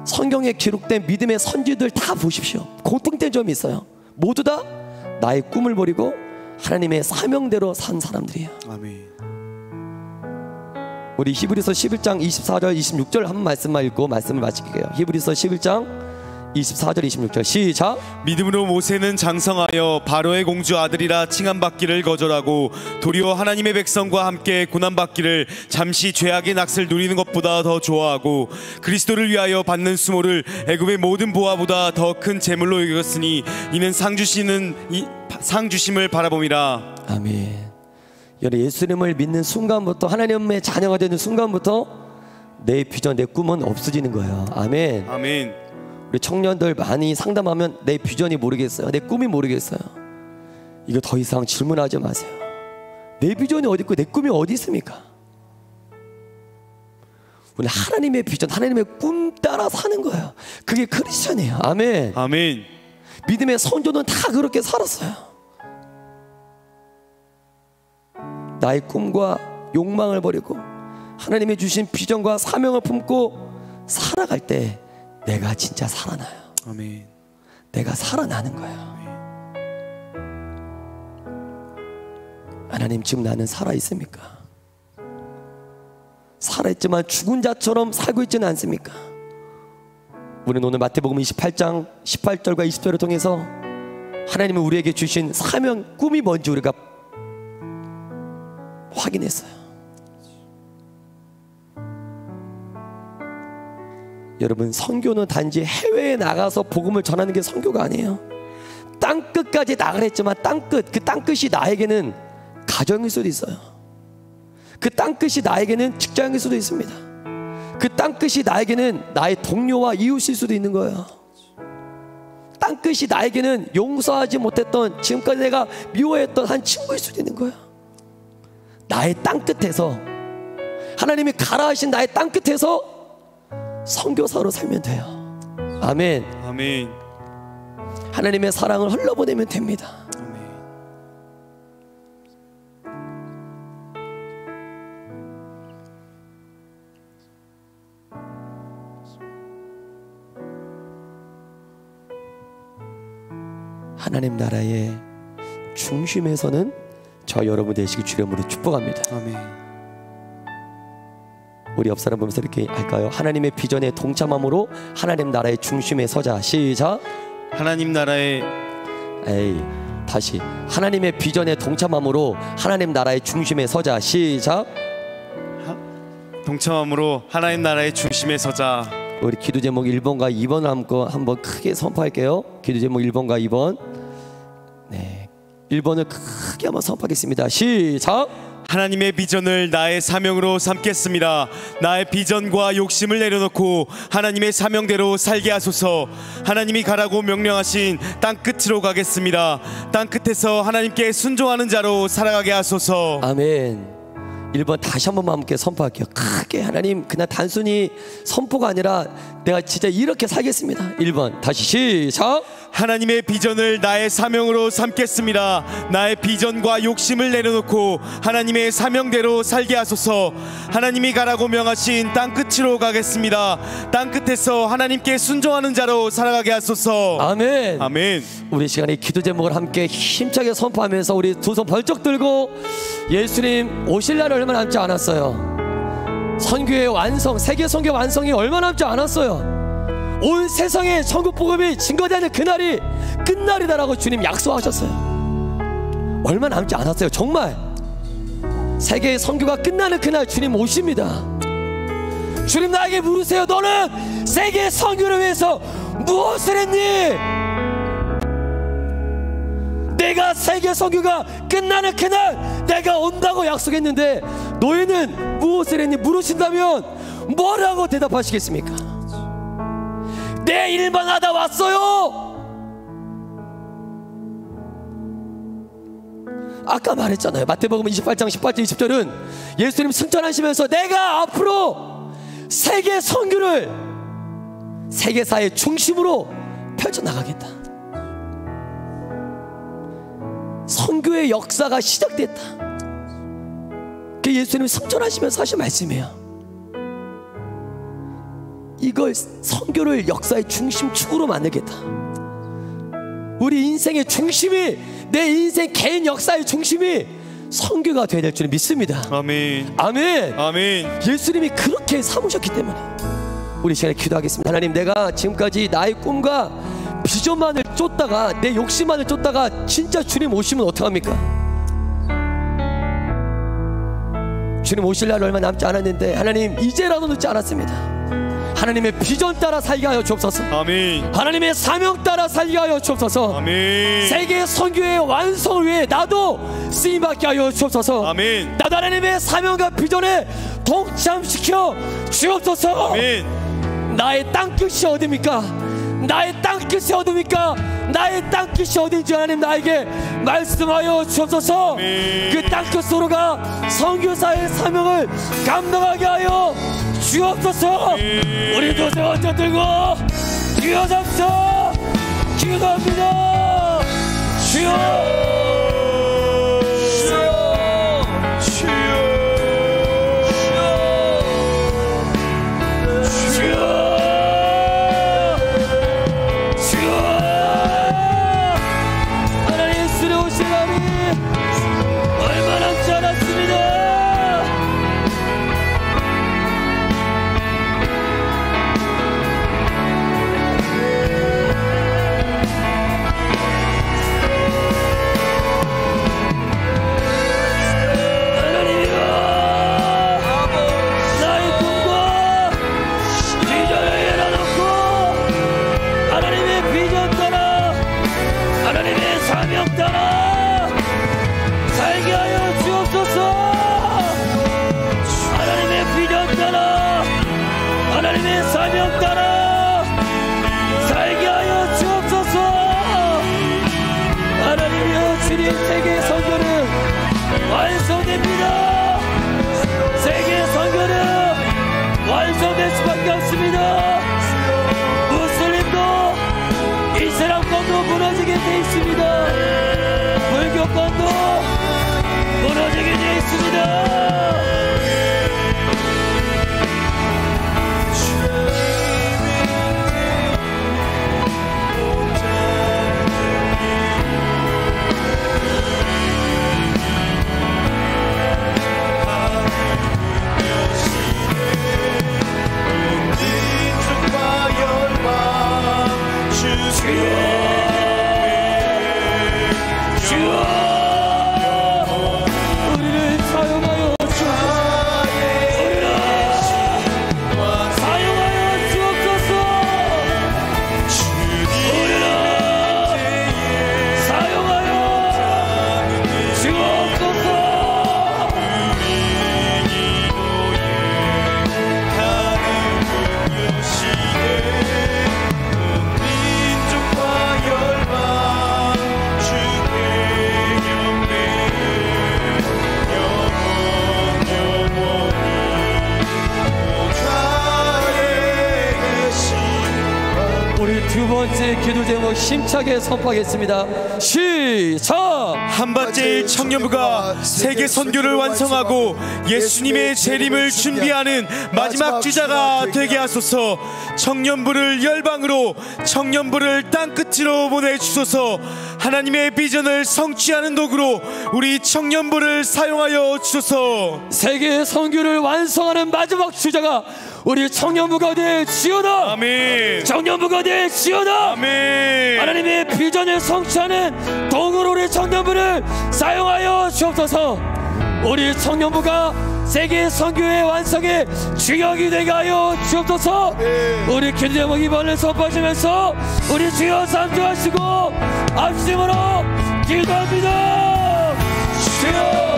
성경에 기록된 믿음의 선지들 다 보십시오. 공통된 점이 있어요. 모두 다 나의 꿈을 버리고 하나님의 사명대로 산 사람들이에요. 아멘. 우리 히브리서 11장 24절 26절 한 말씀만 읽고 말씀을 마칠게요. 히브리서 11장 24절 26절 시작. 믿음으로 모세는 장성하여 바로의 공주 아들이라 칭함받기를 거절하고 도리어 하나님의 백성과 함께 고난받기를 잠시 죄악의 낙을 누리는 것보다 더 좋아하고 그리스도를 위하여 받는 수모를 애굽의 모든 보화보다 더 큰 재물로 여겼으니 이는 상 주심을 바라봄이라. 아멘. 여러분, 예수님을 믿는 순간부터, 하나님의 자녀가 되는 순간부터 내 비전, 내 꿈은 없어지는 거예요. 아멘. 아멘. 우리 청년들 많이 상담하면 내 비전이 모르겠어요, 내 꿈이 모르겠어요. 이거 더 이상 질문하지 마세요. 내 비전이 어디 있고 내 꿈이 어디 있습니까? 우리 하나님의 비전, 하나님의 꿈 따라 사는 거예요. 그게 크리스천이에요. 아멘. 아멘. 믿음의 선조는 다 그렇게 살았어요. 나의 꿈과 욕망을 버리고 하나님이 주신 비전과 사명을 품고 살아갈 때 내가 진짜 살아나요. 아멘. 내가 살아나는 거예요. 하나님, 지금 나는 살아있습니까? 살아있지만 죽은 자처럼 살고 있지는 않습니까? 우리는 오늘 마태복음 28장 18절과 20절을 통해서 하나님이 우리에게 주신 사명, 꿈이 뭔지 우리가 확인했어요. 여러분, 선교는 단지 해외에 나가서 복음을 전하는 게 선교가 아니에요. 땅끝까지 나가랬지만 땅끝, 그 땅끝이 나에게는 가정일 수도 있어요. 그 땅끝이 나에게는 직장일 수도 있습니다. 그 땅끝이 나에게는 나의 동료와 이웃일 수도 있는 거예요. 땅끝이 나에게는 용서하지 못했던, 지금까지 내가 미워했던 한 친구일 수도 있는 거예요. 나의 땅끝에서, 하나님이 가라 하신 나의 땅끝에서 선교사로 살면 돼요. 아멘. 아멘. 하나님의 사랑을 흘러보내면 됩니다. 하나님 나라의 중심에서는 저 여러분 되시길 주님으로 축복합니다. 아멘. 우리 옆 사람 보면서 이렇게 할까요? 하나님의 비전에 동참함으로 하나님 나라의 중심에 서자. 시작. 하나님 나라의 다시 하나님의 비전에 동참함으로 하나님 나라의 중심에 서자. 시작. 동참함으로 하나님 나라의 중심에 서자. 우리 기도 제목 1번과 2번을 한번 크게 선포할게요. 기도 제목 1번과 2번. 네, 1번을 크게 한번 선포하겠습니다. 시작. 하나님의 비전을 나의 사명으로 삼겠습니다. 나의 비전과 욕심을 내려놓고 하나님의 사명대로 살게 하소서. 하나님이 가라고 명령하신 땅끝으로 가겠습니다. 땅끝에서 하나님께 순종하는 자로 살아가게 하소서. 아멘. 1번 다시 한 번만 함께 선포할게요. 크게. 하나님, 그냥 단순히 선포가 아니라 내가 진짜 이렇게 살겠습니다. 1번 다시 시작. 하나님의 비전을 나의 사명으로 삼겠습니다. 나의 비전과 욕심을 내려놓고 하나님의 사명대로 살게 하소서. 하나님이 가라고 명하신 땅끝으로 가겠습니다. 땅끝에서 하나님께 순종하는 자로 살아가게 하소서. 아멘. 아멘. 우리 시간에 기도 제목을 함께 힘차게 선포하면서 우리 두 손 벌쩍 들고, 예수님 오실 날 얼마 남지 않았어요. 선교의 완성, 세계 선교 완성이 얼마 남지 않았어요. 온 세상에 천국 복음이 증거되는 그날이 끝날이다라고 주님 약속하셨어요. 얼마 남지 않았어요. 정말 세계의 선교가 끝나는 그날 주님 오십니다. 주님 나에게 물으세요. 너는 세계의 선교를 위해서 무엇을 했니? 내가 세계 선교가 끝나는 그날 내가 온다고 약속했는데 너희는 무엇을 했니? 물으신다면 뭐라고 대답하시겠습니까? 내 일만 하다 왔어요. 아까 말했잖아요. 마태복음 28장 18절 20절은 예수님 승천하시면서 내가 앞으로 세계 선교를 세계사의 중심으로 펼쳐나가겠다. 선교의 역사가 시작됐다. 그게 예수님이 승천하시면서 하신 말씀이에요. 이걸 선교를 역사의 중심축으로 만들겠다. 우리 인생의 중심이, 내 인생 개인 역사의 중심이 선교가 되어야 될 줄 믿습니다. 아멘. 아멘. 아멘. 예수님이 그렇게 삼으셨기 때문에 우리 시간에 기도하겠습니다. 하나님, 내가 지금까지 나의 꿈과 비전만을 쫓다가, 내 욕심만을 쫓다가 진짜 주님 오시면 어떡합니까? 주님 오실 날 얼마 남지 않았는데 하나님 이제라도 늦지 않았습니다. 하나님의 비전 따라 살게 하여 주옵소서. 아멘. 하나님의 사명 따라 살게 하여 주옵소서. 아멘. 세계 선교의 완성을 위해 나도 쓰임받게 하여 주옵소서. 아멘. 나도 하나님의 사명과 비전에 동참시켜 주옵소서. 아멘. 나의 땅끝이 어디입니까? 나의 땅끝이 어디입니까? 나의 땅끝이 어딘지 하나님 나에게 말씀하여 주옵소서. 아멘. 그 땅끝으로 가 선교사의 사명을 감당하게 하여 주옵소서. 우리 두 손 얹어 들고 기도합시다. 기도합니다. 주여, 주여, 주여, 주여, 주여. 하나님 예수의 오실 날이 얼마 남지 않았습니다. 주옵소서. 하나님의 비전 따라, 하나님의 사명 따라 살게 하여 주옵소서. 하나님이여, 주님 세계 선교는 완성됩니다. 세계 선교는 완성될 수밖에 없습니다. 무슬림도 이슬람권도 무너지게 돼 있습니다. 불교권도 무너지게 돼 있습니다. 우리를 사용하여 두 번째 기도 제목 힘차게 선포하겠습니다. 시작! 한밭제일 청년부가 세계 선교를 완성하고 예수님의 재림을 준비하는 마지막 주자가 되게 하소서. 청년부를 열방으로, 청년부를 땅끝으로 보내주소서. 하나님의 비전을 성취하는 도구로 우리 청년부를 사용하여 주소서. 세계 선교를 완성하는 마지막 주자가 우리 청년부가 되시오다. 아멘. 청년부가 되시오다. 아멘. 하나님의 비전을 성취하는 도구로 우리 청년부를 사용하여 주옵소서. 우리 청년부가 세계 선교의 완성의 주역이 되게 하여 주옵소서. 우리 기도 제목 이번을 선포하시면서 우리 주여 삼주하시고 앞심으로 기도합니다. 주여,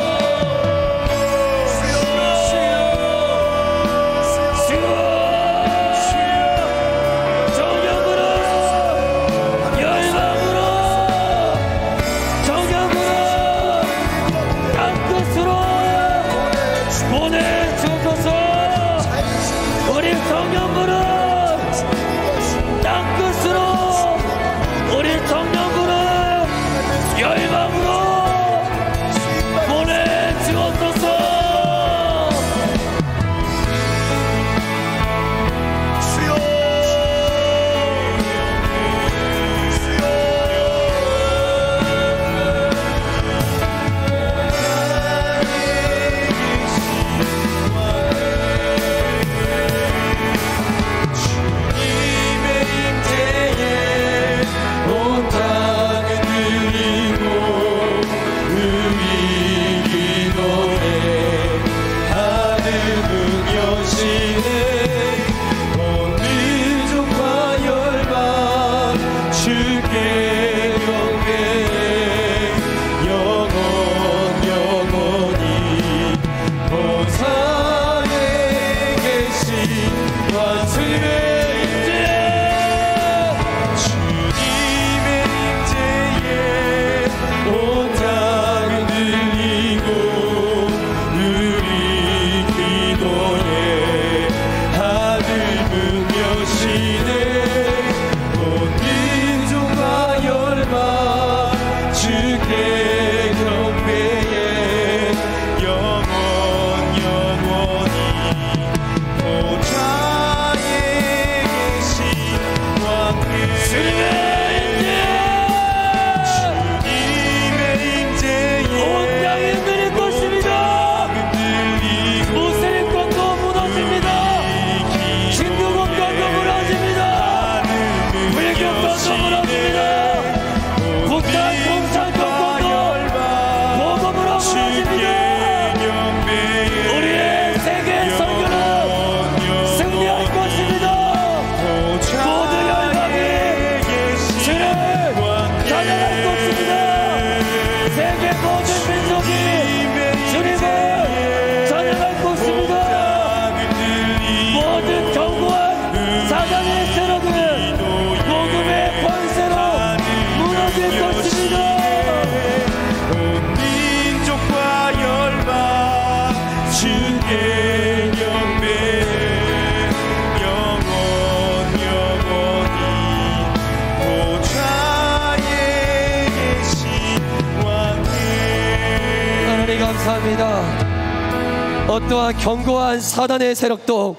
감사합니다. 어떠한 견고한 사단의 세력도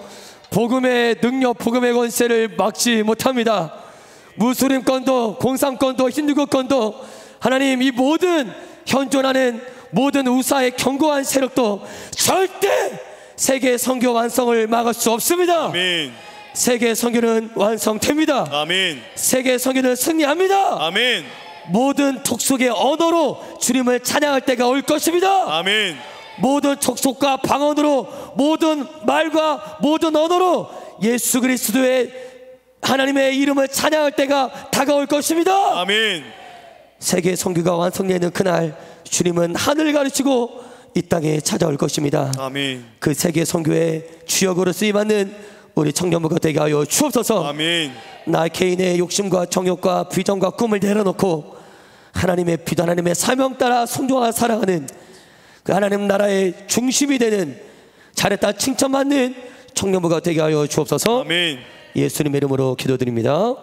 복음의 능력, 복음의 권세를 막지 못합니다. 무슬림권도 공산권도 힌두교권도 하나님 이 모든 현존하는 모든 우사의 견고한 세력도 절대 세계 선교 완성을 막을 수 없습니다. 아멘. 세계 선교는 완성됩니다. 아멘. 세계 선교는 승리합니다. 아멘. 모든 족속의 언어로 주님을 찬양할 때가 올 것입니다. 아멘. 모든 족속과 방언으로, 모든 말과 모든 언어로 예수 그리스도의 하나님의 이름을 찬양할 때가 다가올 것입니다. 아멘. 세계 선교가 완성되는 그날 주님은 하늘을 가르치고 이 땅에 찾아올 것입니다. 아멘. 그 세계 선교의 주역으로 쓰임받는 우리 청년부가 되게 하여 주옵소서. 아멘. 나 개인의 욕심과 정욕과 비전과 꿈을 내려놓고 하나님의 비단, 하나님의 사명 따라 순종하고 살아가는 그 하나님 나라의 중심이 되는, 잘했다 칭찬받는 청년부가 되게 하여 주옵소서. 아멘. 예수님의 이름으로 기도드립니다.